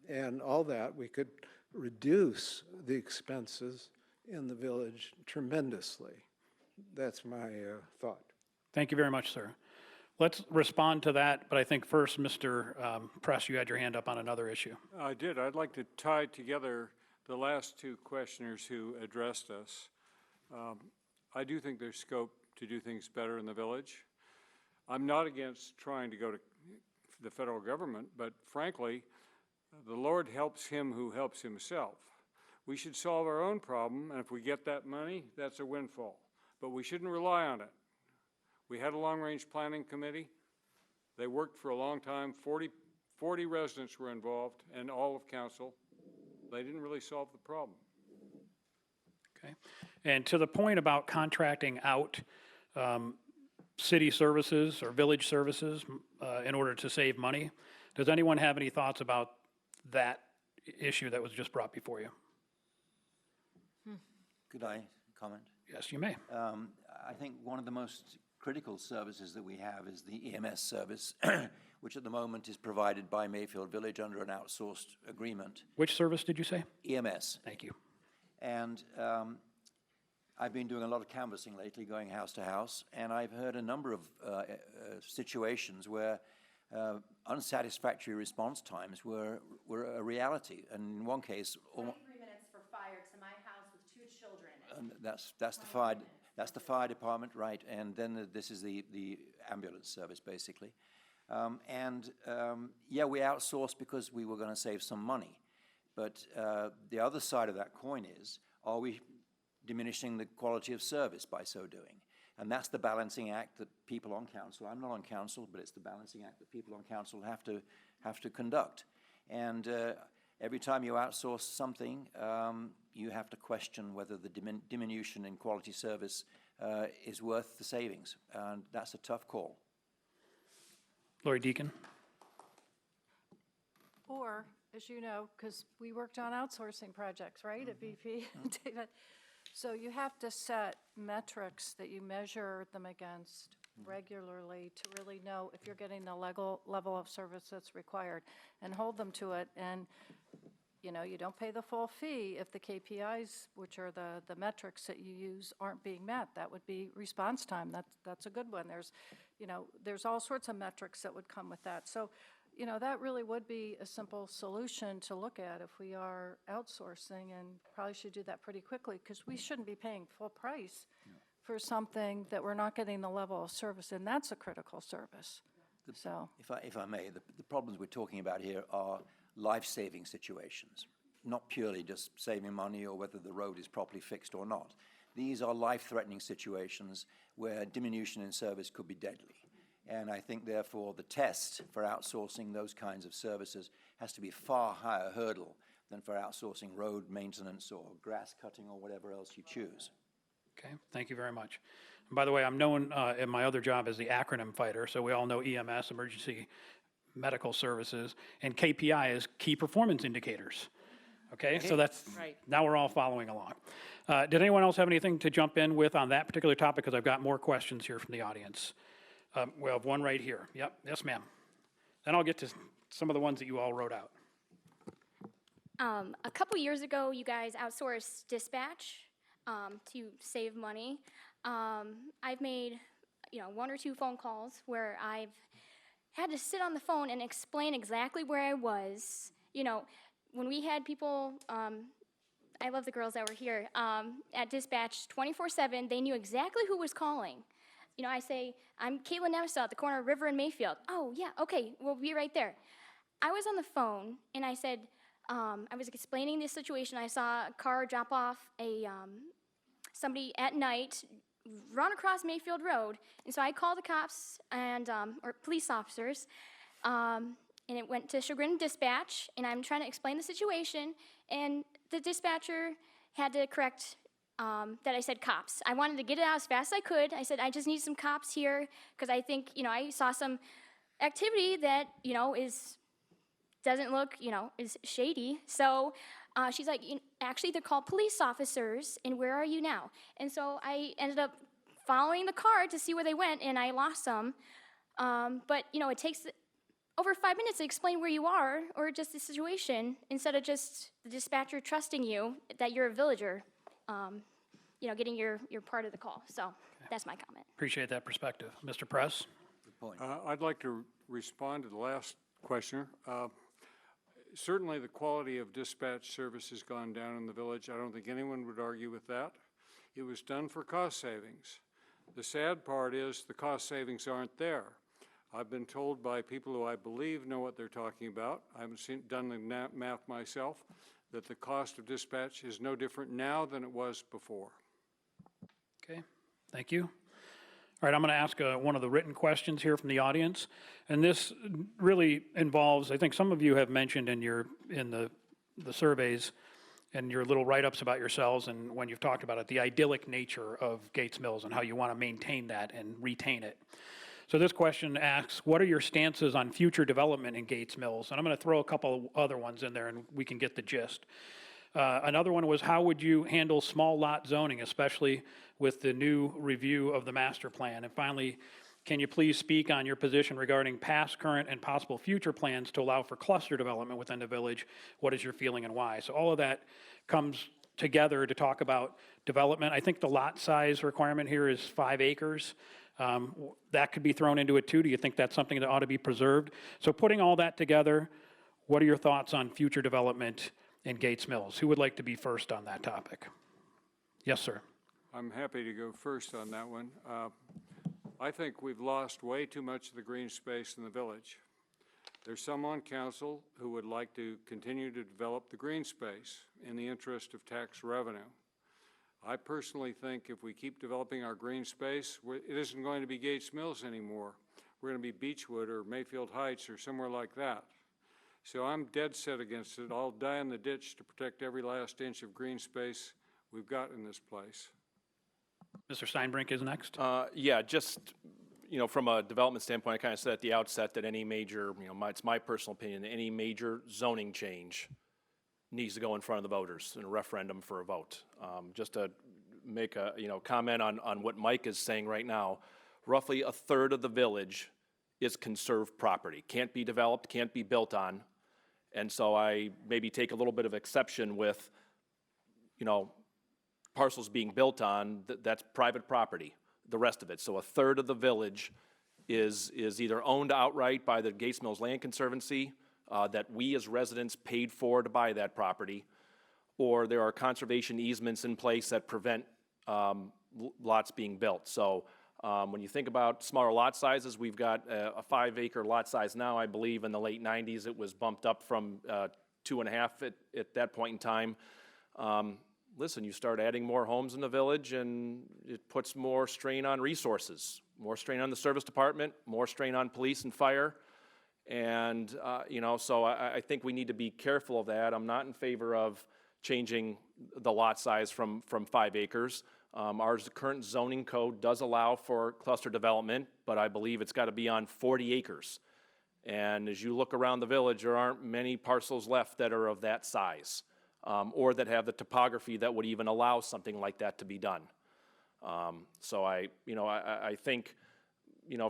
and all that. We could reduce the expenses in the village tremendously. That's my thought. Thank you very much, sir. Let's respond to that, but I think first, Mr. Press, you had your hand up on another issue. I did. I'd like to tie together the last two questioners who addressed us. I do think there's scope to do things better in the village. I'm not against trying to go to the federal government, but frankly, the Lord helps him who helps himself. We should solve our own problem, and if we get that money, that's a windfall. But we shouldn't rely on it. We had a long-range planning committee. They worked for a long time. 40 residents were involved, and all of council. They didn't really solve the problem. Okay. And to the point about contracting out city services or village services in order to save money, does anyone have any thoughts about that issue that was just brought before you? Could I comment? Yes, you may. I think one of the most critical services that we have is the EMS service, which at the moment is provided by Mayfield Village under an outsourced agreement. Which service did you say? EMS. Thank you. And I've been doing a lot of canvassing lately, going house to house, and I've heard a number of situations where unsatisfactory response times were a reality. And in one case, 23 minutes for fire to my house with 2 children. That's the fire department, right? And then this is the ambulance service, basically. Yeah, we outsourced because we were going to save some money. But the other side of that coin is, are we diminishing the quality of service by so doing? And that's the balancing act that people on council, I'm not on council, but it's the balancing act that people on council have to conduct. And every time you outsource something, you have to question whether the diminution in quality service is worth the savings. And that's a tough call. Laurie Deacon. Or, as you know, because we worked on outsourcing projects, right, at BP, David. So you have to set metrics that you measure them against regularly to really know if you're getting the level of service that's required and hold them to it. And, you know, you don't pay the full fee if the KPIs, which are the metrics that you use, aren't being met. That would be response time. That's a good one. There's all sorts of metrics that would come with that. So, you know, that really would be a simple solution to look at if we are outsourcing, and probably should do that pretty quickly, because we shouldn't be paying full price for something that we're not getting the level of service, and that's a critical service. So, if I may, the problems we're talking about here are life-saving situations, not purely just saving money or whether the road is properly fixed or not. These are life-threatening situations where diminution in service could be deadly. And I think, therefore, the test for outsourcing those kinds of services has to be a far higher hurdle than for outsourcing road maintenance or grass cutting or whatever else you choose. Okay, thank you very much. And by the way, I'm known in my other job as the acronym fighter, so we all know EMS, Emergency Medical Services, and KPI is Key Performance Indicators. Okay, so that's, Right. Now we're all following along. Did anyone else have anything to jump in with on that particular topic? Because I've got more questions here from the audience. We have one right here. Yep, yes, ma'am. Then I'll get to some of the ones that you all wrote out. A couple years ago, you guys outsourced dispatch to save money. I've made, 1 or 2 phone calls where I've had to sit on the phone and explain exactly where I was. When we had people, I love the girls that were here, at dispatch 24/7, they knew exactly who was calling. I say, I'm Caitlin Navasel at the corner of River and Mayfield. Oh, yeah, okay, we'll be right there. I was on the phone, and I said, I was explaining this situation. I saw a car drop off somebody at night run across Mayfield Road. And so I called the cops and, or police officers, and it went to Chagrin Dispatch, and I'm trying to explain the situation, and the dispatcher had to correct that I said cops. I wanted to get it out as fast as I could. I said, I just need some cops here, because I think, I saw some activity that, doesn't look, is shady. So she's like, actually, they're called police officers, and where are you now? And so I ended up following the car to see where they went, and I lost them. But, it takes over 5 minutes to explain where you are or just the situation instead of just the dispatcher trusting you that you're a villager, getting your part of the call. So that's my comment. Appreciate that perspective. Mr. Press? I'd like to respond to the last questioner. Certainly, the quality of dispatch service has gone down in the village. I don't think anyone would argue with that. It was done for cost savings. The sad part is the cost savings aren't there. I've been told by people who I believe know what they're talking about, I haven't done the math myself, that the cost of dispatch is no different now than it was before. Okay, thank you. All right, I'm going to ask one of the written questions here from the audience, and this really involves, I think some of you have mentioned in the surveys and your little write-ups about yourselves and when you've talked about it, the idyllic nature of Gates Mills and how you want to maintain that and retain it. So this question asks, what are your stances on future development in Gates Mills? And I'm going to throw a couple other ones in there and we can get the gist. Another one was, how would you handle small lot zoning, especially with the new review of the master plan? And finally, can you please speak on your position regarding past, current, and possible future plans to allow for cluster development within the village? What is your feeling and why? So all of that comes together to talk about development. I think the lot size requirement here is 5 acres. That could be thrown into it too. Do you think that's something that ought to be preserved? So putting all that together, what are your thoughts on future development in Gates Mills? Who would like to be first on that topic? Yes, sir. I'm happy to go first on that one. I think we've lost way too much of the green space in the village. There's some on council who would like to continue to develop the green space in the interest of tax revenue. I personally think if we keep developing our green space, it isn't going to be Gates Mills anymore. We're going to be Beechwood or Mayfield Heights or somewhere like that. So I'm dead set against it. I'll die in the ditch to protect every last inch of green space we've got in this place. Mr. Steinbrink is next. Yeah, just, from a development standpoint, I kind of said at the outset that any major, it's my personal opinion, any major zoning change needs to go in front of the voters in a referendum for a vote. Just to make a, comment on what Mike is saying right now, roughly a third of the village is conserved property. Can't be developed, can't be built on. And so I maybe take a little bit of exception with, parcels being built on, that's private property, the rest of it. So a third of the village is either owned outright by the Gates Mills Land Conservancy, that we as residents paid for to buy that property, or there are conservation easements in place that prevent lots being built. So when you think about smaller lot sizes, we've got a 5-acre lot size now. I believe in the late 90s it was bumped up from 2.5 at that point in time. Listen, you start adding more homes in the village and it puts more strain on resources, more strain on the service department, more strain on police and fire. And, so I think we need to be careful of that. I'm not in favor of changing the lot size from 5 acres. Our current zoning code does allow for cluster development, but I believe it's got to be on 40 acres. And as you look around the village, there aren't many parcels left that are of that size, or that have the topography that would even allow something like that to be done. So I think,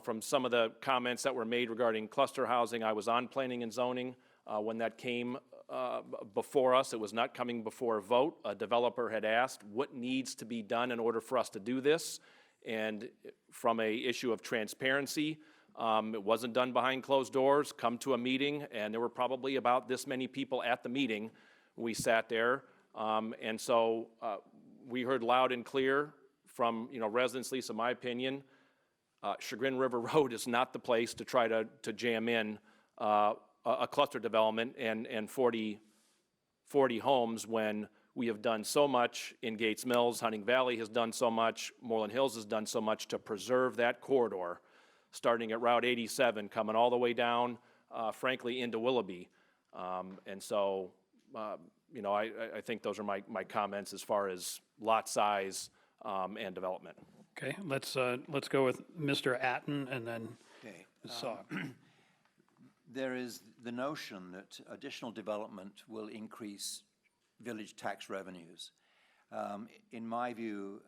from some of the comments that were made regarding cluster housing, I was on planning and zoning when that came before us. It was not coming before a vote. A developer had asked what needs to be done in order for us to do this. And from a issue of transparency, it wasn't done behind closed doors. Come to a meeting, and there were probably about this many people at the meeting. We sat there, and so we heard loud and clear from residents, at least in my opinion, Chagrin River Road is not the place to try to jam in a cluster development and 40 homes when We have done so much in Gates Mills, Hunting Valley has done so much, Moreland Hills has done so much to preserve that corridor, starting at Route 87, coming all the way down, frankly, into Willoughby. And so, you know, I think those are my comments as far as lot size and development. Okay, let's go with Mr. Atton and then Okay. Ms. Sogg. There is the notion that additional development will increase village tax revenues. In my view,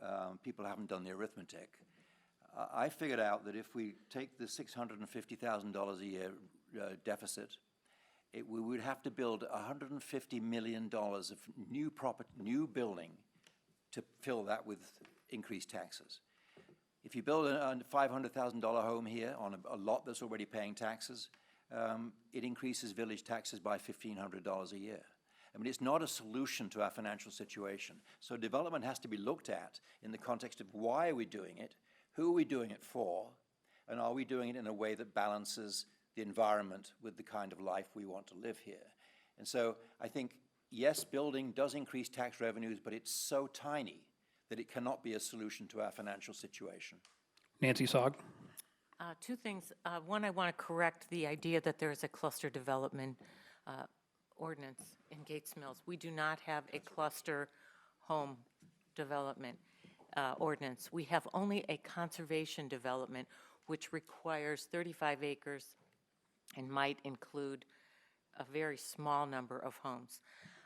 people haven't done the arithmetic. I figured out that if we take the $650,000 a year deficit, we would have to build $150 million of new building to fill that with increased taxes. If you build a $500,000 home here on a lot that's already paying taxes, it increases village taxes by $1,500 a year. I mean, it's not a solution to our financial situation. So development has to be looked at in the context of why are we doing it, who are we doing it for, and are we doing it in a way that balances the environment with the kind of life we want to live here. And so I think, yes, building does increase tax revenues, but it's so tiny that it cannot be a solution to our financial situation. Nancy Sogg. Two things. One, I want to correct the idea that there is a cluster development ordinance in Gates Mills. We do not have a cluster home development ordinance. We have only a conservation development, which requires 35 acres and might include a very small number of homes.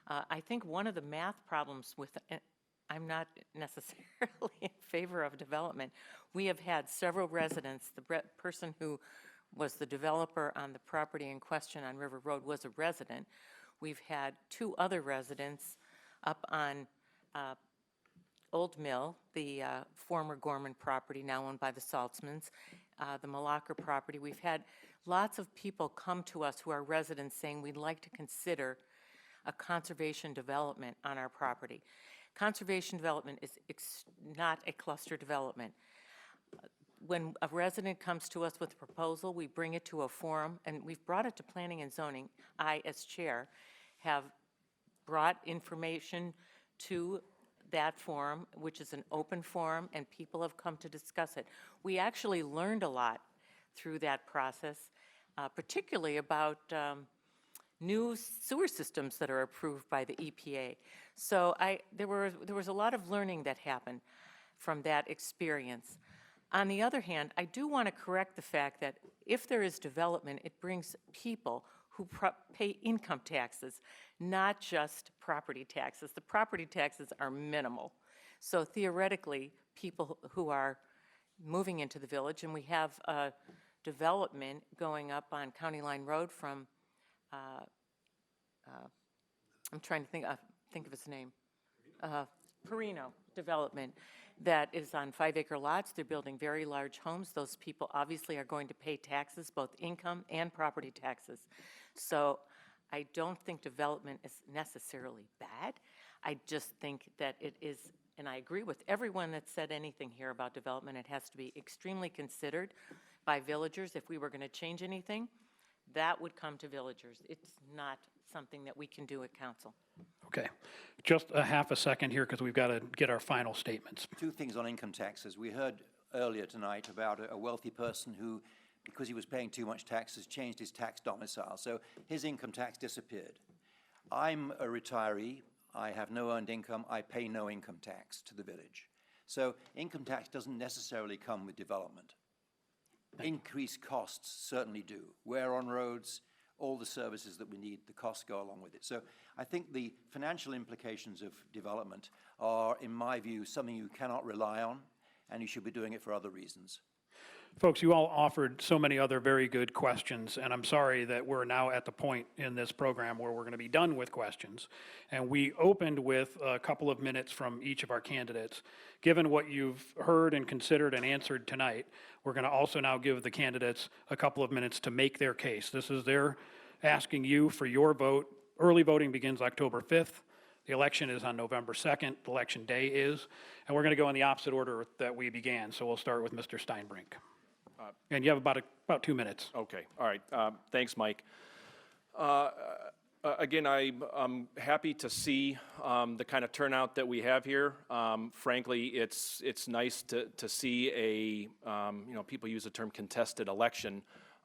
I think one of the math problems with, I'm not necessarily in favor of development. We have had several residents, the person who was the developer on the property in question on River Road was a resident. We've had two other residents up on Old Mill, the former Gorman property now owned by the Saltzmans, the Malacker property. We've had lots of people come to us who are residents saying we'd like to consider a conservation development on our property. Conservation development is not a cluster development. When a resident comes to us with a proposal, we bring it to a forum, and we've brought it to Planning and Zoning. I, as chair, have brought information to that forum, which is an open forum, and people have come to discuss it. We actually learned a lot through that process, particularly about new sewer systems that are approved by the EPA. So there was a lot of learning that happened from that experience. On the other hand, I do want to correct the fact that if there is development, it brings people who pay income taxes, not just property taxes. The property taxes are minimal. So theoretically, people who are moving into the village, and we have a development going up on County Line Road from, I'm trying to think of its name, Perino Development, that is on 5-acre lots. They're building very large homes. Those people obviously are going to pay taxes, both income and property taxes. So I don't think development is necessarily bad. I just think that it is, and I agree with everyone that said anything here about development, it has to be extremely considered by villagers. If we were going to change anything, that would come to villagers. It's not something that we can do at council. Okay, just a half a second here because we've got to get our final statements. Two things on income taxes. We heard earlier tonight about a wealthy person who, because he was paying too much taxes, changed his tax domicile. So his income tax disappeared. I'm a retiree. I have no earned income. I pay no income tax to the village. So income tax doesn't necessarily come with development. Increased costs certainly do. Wear on roads, all the services that we need, the costs go along with it. So I think the financial implications of development are, in my view, something you cannot rely on, and you should be doing it for other reasons. Folks, you all offered so many other very good questions, and I'm sorry that we're now at the point in this program where we're going to be done with questions. And we opened with a couple of minutes from each of our candidates. Given what you've heard and considered and answered tonight, we're going to also now give the candidates a couple of minutes to make their case. This is their asking you for your vote. Early voting begins October 5th. The election is on November 2nd. Election day is. And we're going to go in the opposite order that we began. So we'll start with Mr. Steinbrink. And you have about 2 minutes. Okay, all right. Thanks, Mike. Again, I'm happy to see the kind of turnout that we have here. Frankly, it's nice to see people use the term contested election.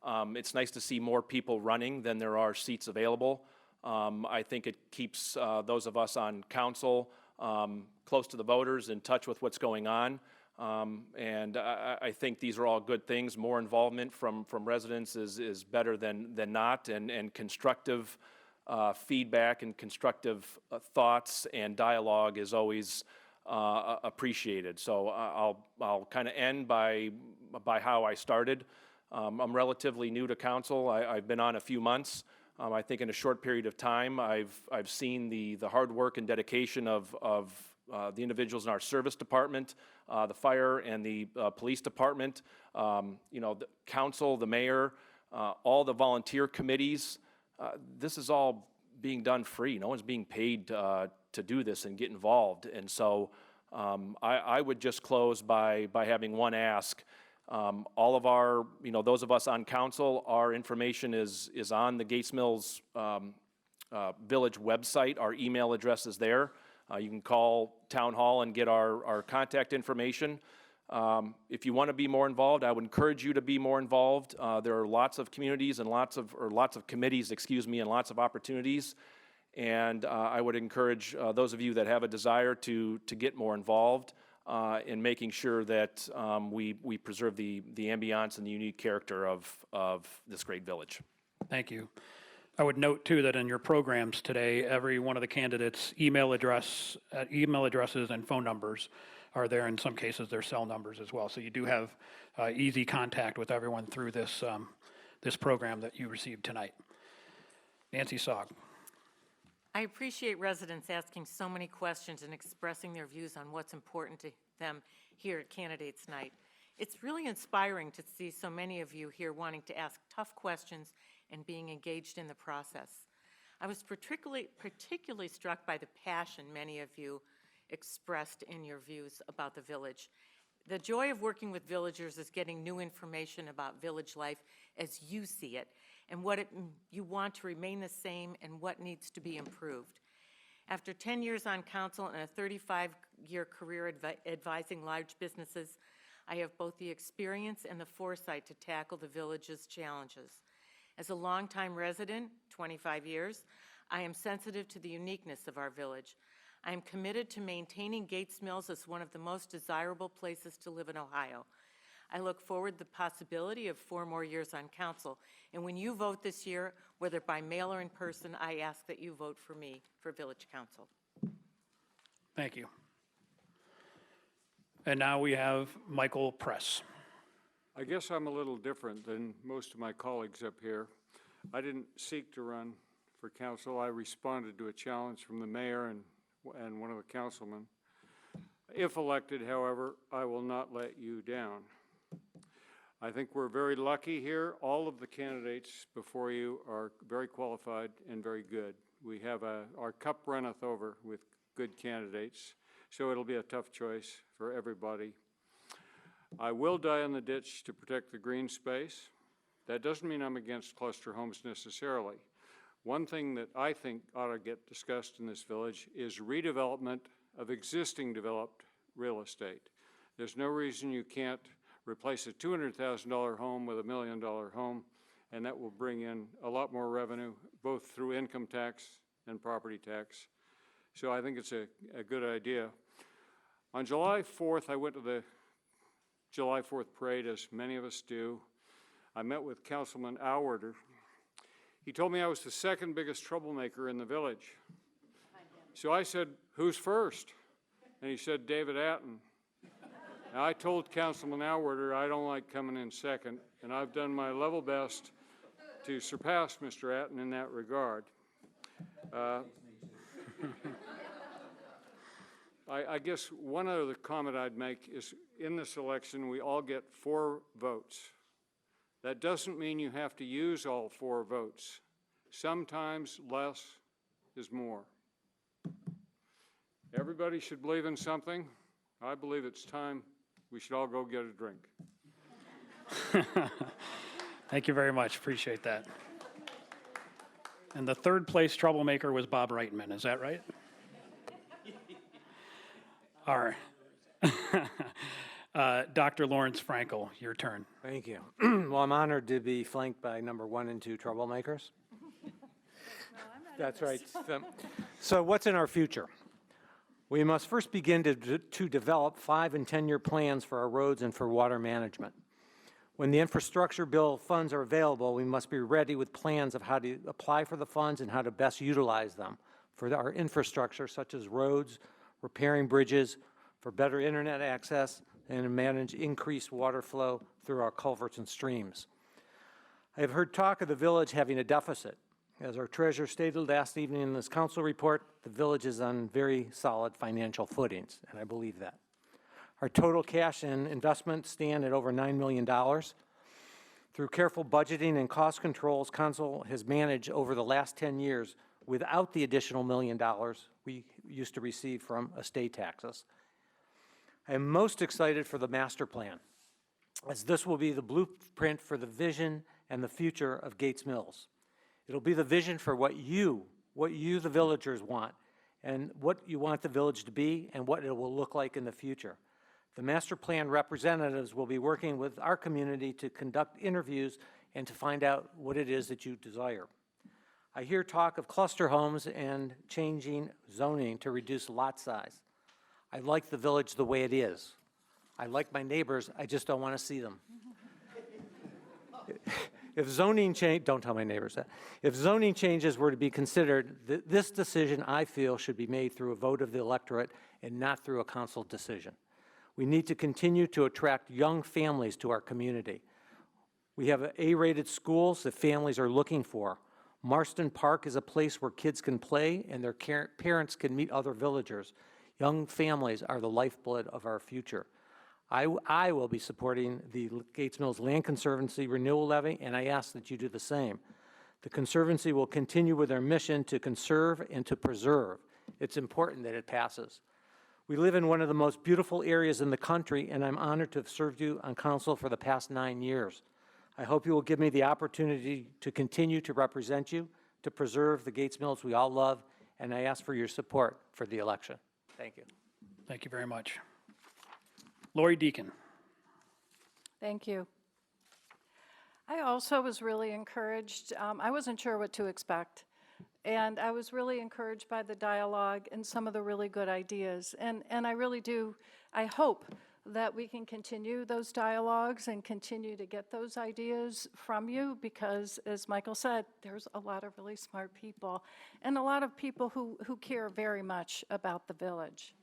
It's nice to see more people running than there are seats available. I think it keeps those of us on council close to the voters, in touch with what's going on. And I think these are all good things. More involvement from residents is better than not, and constructive feedback and constructive thoughts and dialogue is always appreciated. So I'll kind of end by how I started. I'm relatively new to council. I've been on a few months. I think in a short period of time, I've seen the hard work and dedication of the individuals in our service department, the fire and the police department, the council, the mayor, all the volunteer committees. This is all being done free. No one's being paid to do this and get involved. And so I would just close by having one ask. All of our, those of us on council, our information is on the Gates Mills Village website. Our email address is there. You can call Town Hall and get our contact information. If you want to be more involved, I would encourage you to be more involved. There are lots of communities and lots of committees, and lots of opportunities. And I would encourage those of you that have a desire to get more involved in making sure that we preserve the ambiance and the unique character of this great village. Thank you. I would note, too, that in your programs today, every one of the candidates' email addresses and phone numbers are there. In some cases, their cell numbers as well. So you do have easy contact with everyone through this program that you received tonight. Nancy Sogg. I appreciate residents asking so many questions and expressing their views on what's important to them here at Candidates Night. It's really inspiring to see so many of you here wanting to ask tough questions and being engaged in the process. I was particularly struck by the passion many of you expressed in your views about the village. The joy of working with villagers is getting new information about village life as you see it, and what you want to remain the same and what needs to be improved. After 10 years on council and a 35-year career advising large businesses, I have both the experience and the foresight to tackle the village's challenges. As a longtime resident, 25 years, I am sensitive to the uniqueness of our village. I am committed to maintaining Gates Mills as one of the most desirable places to live in Ohio. I look forward to the possibility of 4 more years on council. And when you vote this year, whether by mail or in person, I ask that you vote for me for village council. Thank you. And now we have Michael Press. I guess I'm a little different than most of my colleagues up here. I didn't seek to run for council. I responded to a challenge from the mayor and one of the councilmen. If elected, however, I will not let you down. I think we're very lucky here. All of the candidates before you are very qualified and very good. We have our cup runneth over with good candidates, so it'll be a tough choice for everybody. I will die in the ditch to protect the green space. That doesn't mean I'm against cluster homes necessarily. One thing that I think ought to get discussed in this village is redevelopment of existing developed real estate. There's no reason you can't replace a $200,000 home with $1 million home, and that will bring in a lot more revenue, both through income tax and property tax. So I think it's a good idea. On July 4th, I went to the July 4th parade, as many of us do. I met with Councilman Auwerter. He told me I was the second biggest troublemaker in the village. So I said, who's first? And he said, David Atton. Now, I told Councilman Auwerter I don't like coming in second, and I've done my level best to surpass Mr. Atton in that regard. I guess one other comment I'd make is in this election, we all get 4 votes. That doesn't mean you have to use all 4 votes. Sometimes less is more. Everybody should believe in something. I believe it's time we should all go get a drink. Thank you very much. Appreciate that. And the third place troublemaker was Bob Reitman, is that right? All right. Dr. Lawrence Frankel, your turn. Thank you. Well, I'm honored to be flanked by number 1 and 2 troublemakers. That's right. So what's in our future? We must first begin to develop 5- and 10-year plans for our roads and for water management. When the infrastructure bill funds are available, we must be ready with plans of how to apply for the funds and how to best utilize them for our infrastructure, such as roads, repairing bridges, for better internet access, and to manage increased water flow through our culverts and streams. I have heard talk of the village having a deficit. As our treasurer stated last evening in this council report, the village is on very solid financial footings, and I believe that. Our total cash and investments stand at over $9 million. Through careful budgeting and cost controls, council has managed over the last 10 years without the additional $1 million we used to receive from estate taxes. I am most excited for the master plan, as this will be the blueprint for the vision and the future of Gates Mills. It'll be the vision for what you, the villagers, want, and what you want the village to be and what it will look like in the future. The master plan representatives will be working with our community to conduct interviews and to find out what it is that you desire. I hear talk of cluster homes and changing zoning to reduce lot size. I like the village the way it is. I like my neighbors, I just don't want to see them. If zoning change, don't tell my neighbors that. If zoning changes were to be considered, this decision, I feel, should be made through a vote of the electorate and not through a council decision. We need to continue to attract young families to our community. We have A-rated schools that families are looking for. Marston Park is a place where kids can play and their parents can meet other villagers. Young families are the lifeblood of our future. I will be supporting the Gates Mills Land Conservancy renewal levy, and I ask that you do the same. The Conservancy will continue with their mission to conserve and to preserve. It's important that it passes. We live in one of the most beautiful areas in the country, and I'm honored to have served you on council for the past 9 years. I hope you will give me the opportunity to continue to represent you, to preserve the Gates Mills we all love, and I ask for your support for the election. Thank you. Thank you very much. Laurie Deacon. Thank you. I also was really encouraged. I wasn't sure what to expect. And I was really encouraged by the dialogue and some of the really good ideas. And I really do, I hope that we can continue those dialogues and continue to get those ideas from you because, as Michael said, there's a lot of really smart people and a lot of people who care very much about the village.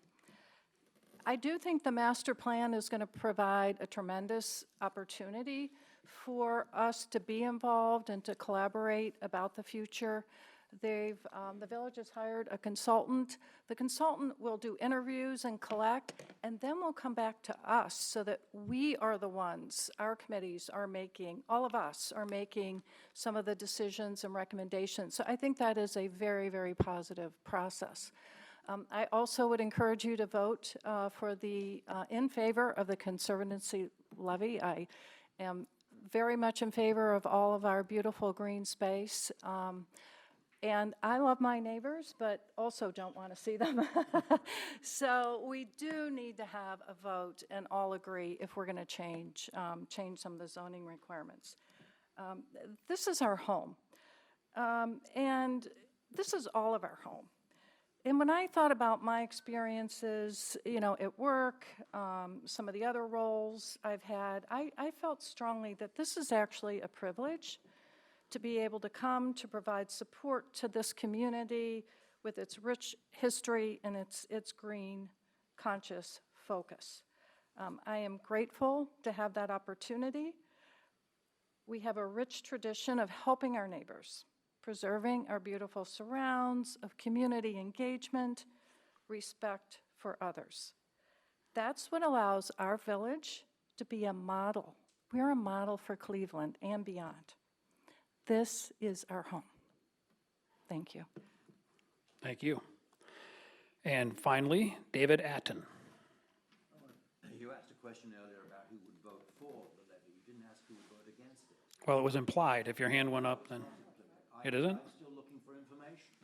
I do think the master plan is going to provide a tremendous opportunity for us to be involved and to collaborate about the future. The village has hired a consultant. The consultant will do interviews and collect, and then we'll come back to us so that we are the ones, our committees are making, all of us are making some of the decisions and recommendations. So I think that is a very, very positive process. I also would encourage you to vote for in favor of the conservancy levy. I am very much in favor of all of our beautiful green space. And I love my neighbors, but also don't want to see them. So we do need to have a vote and all agree if we're going to change some of the zoning requirements. This is our home. And this is all of our home. And when I thought about my experiences, at work, some of the other roles I've had, I felt strongly that this is actually a privilege to be able to come to provide support to this community with its rich history and its green, conscious focus. I am grateful to have that opportunity. We have a rich tradition of helping our neighbors, preserving our beautiful surrounds, of community engagement, respect for others. That's what allows our village to be a model. We're a model for Cleveland and beyond. This is our home. Thank you. Thank you. And finally, David Atton. You asked a question earlier about who would vote for the levy. You didn't ask who would vote against it. Well, it was implied. If your hand went up, then it isn't? I'm still looking for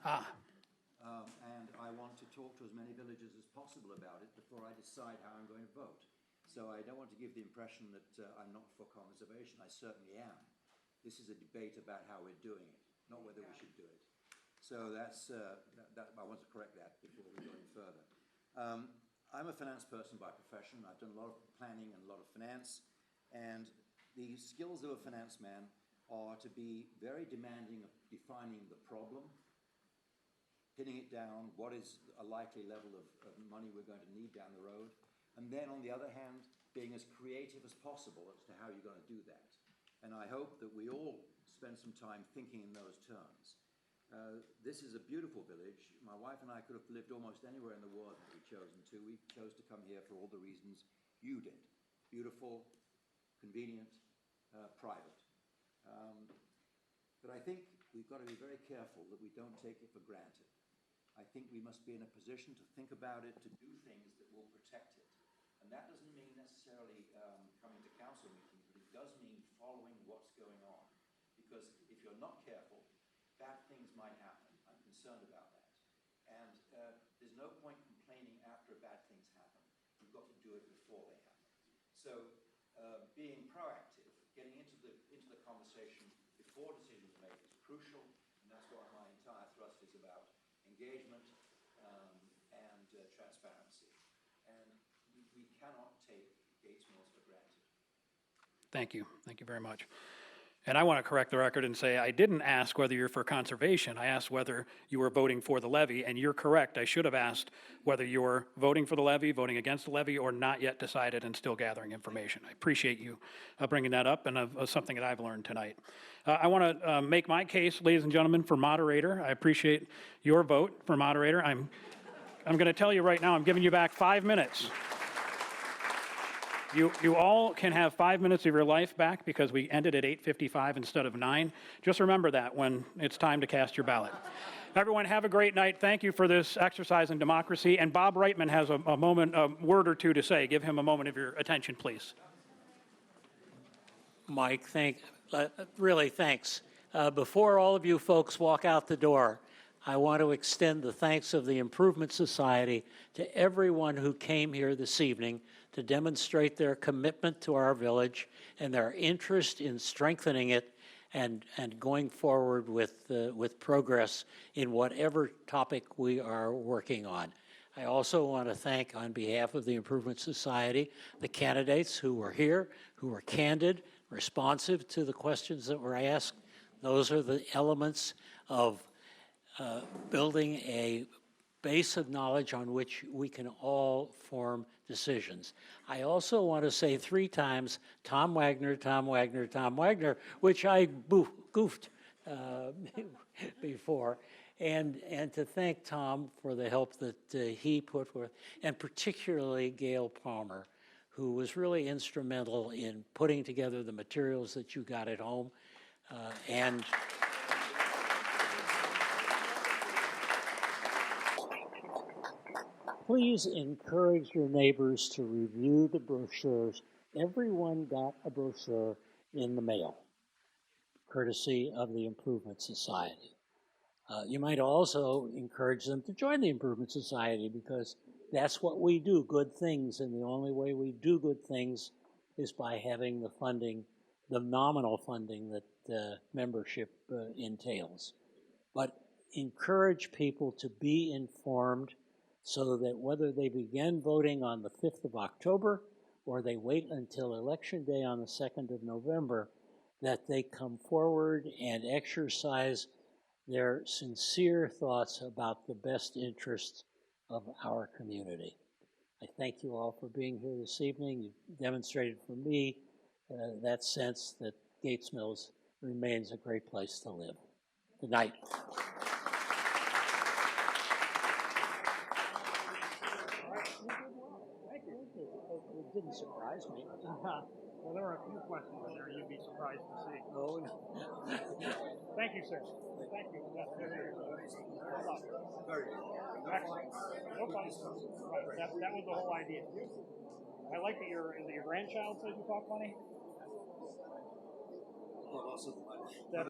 And I want to talk to as many villagers as possible about it before I decide how I'm going to vote. So I don't want to give the impression that I'm not for conservation. I certainly am. This is a debate about how we're doing it, not whether we should do it. So that's, I want to correct that before we go any further. I'm a finance person by profession. I've done a lot of planning and a lot of finance. And the skills of a finance man are to be very demanding of defining the problem, pinning it down, what is a likely level of money we're going to need down the road, and then on the other hand, being as creative as possible as to how you're going to do that. And I hope that we all spend some time thinking in those terms. This is a beautiful village. My wife and I could have lived almost anywhere in the world had we chosen to. We chose to come here for all the reasons you did. Beautiful, convenient, private. But I think we've got to be very careful that we don't take it for granted. I think we must be in a position to think about it, to do things that will protect it. And that doesn't mean necessarily coming to council meetings, but it does mean following what's going on. Because if you're not careful, bad things might happen. I'm concerned about that. And there's no point complaining after bad things happen. You've got to do it before they happen. So being proactive, getting into the conversation before decisions are made is crucial, and that's what my entire thrust is about: engagement and transparency. And we cannot take Gates Mills for granted. Thank you. Thank you very much. And I want to correct the record and say I didn't ask whether you're for conservation. I asked whether you were voting for the levy, and you're correct. I should have asked whether you're voting for the levy, voting against the levy, or not yet decided and still gathering information. I appreciate you bringing that up, and something that I've learned tonight. I want to make my case, ladies and gentlemen, for moderator. I appreciate your vote for moderator. I'm going to tell you right now, I'm giving you back 5 minutes. You all can have 5 minutes of your life back because we ended at 8:55 instead of 9. Just remember that when it's time to cast your ballot. Everyone, have a great night. Thank you for this exercise in democracy. And Bob Reitman has a word or two to say. Give him a moment of your attention, please. Mike, really thanks. Before all of you folks walk out the door, I want to extend the thanks of the Improvement Society to everyone who came here this evening to demonstrate their commitment to our village and their interest in strengthening it and going forward with progress in whatever topic we are working on. I also want to thank, on behalf of the Improvement Society, the candidates who were here, who were candid, responsive to the questions that were asked. Those are the elements of building a base of knowledge on which we can all form decisions. I also want to say 3 times, Tom Wagner, Tom Wagner, Tom Wagner, which I goofed before, and to thank Tom for the help that he put forth, and particularly Gail Palmer, who was really instrumental in putting together the materials that you got at home, and please encourage your neighbors to review the brochures. Everyone got a brochure in the mail, courtesy of the Improvement Society. You might also encourage them to join the Improvement Society because that's what we do, good things, and the only way we do good things is by having the funding, the nominal funding that membership entails. But encourage people to be informed so that whether they begin voting on the 5th of October or they wait until Election Day on the 2nd of November, that they come forward and exercise their sincere thoughts about the best interests of our community. I thank you all for being here this evening. You demonstrated for me that sense that Gates Mills remains a great place to live. Good night. It didn't surprise me. Well, there were a few questions in there you'd be surprised to see. Oh, no. Thank you, sir. Thank you. Very good. Excellent. No problem. Right. That was the whole idea. I like that your grandchild says you talk funny. Well, also the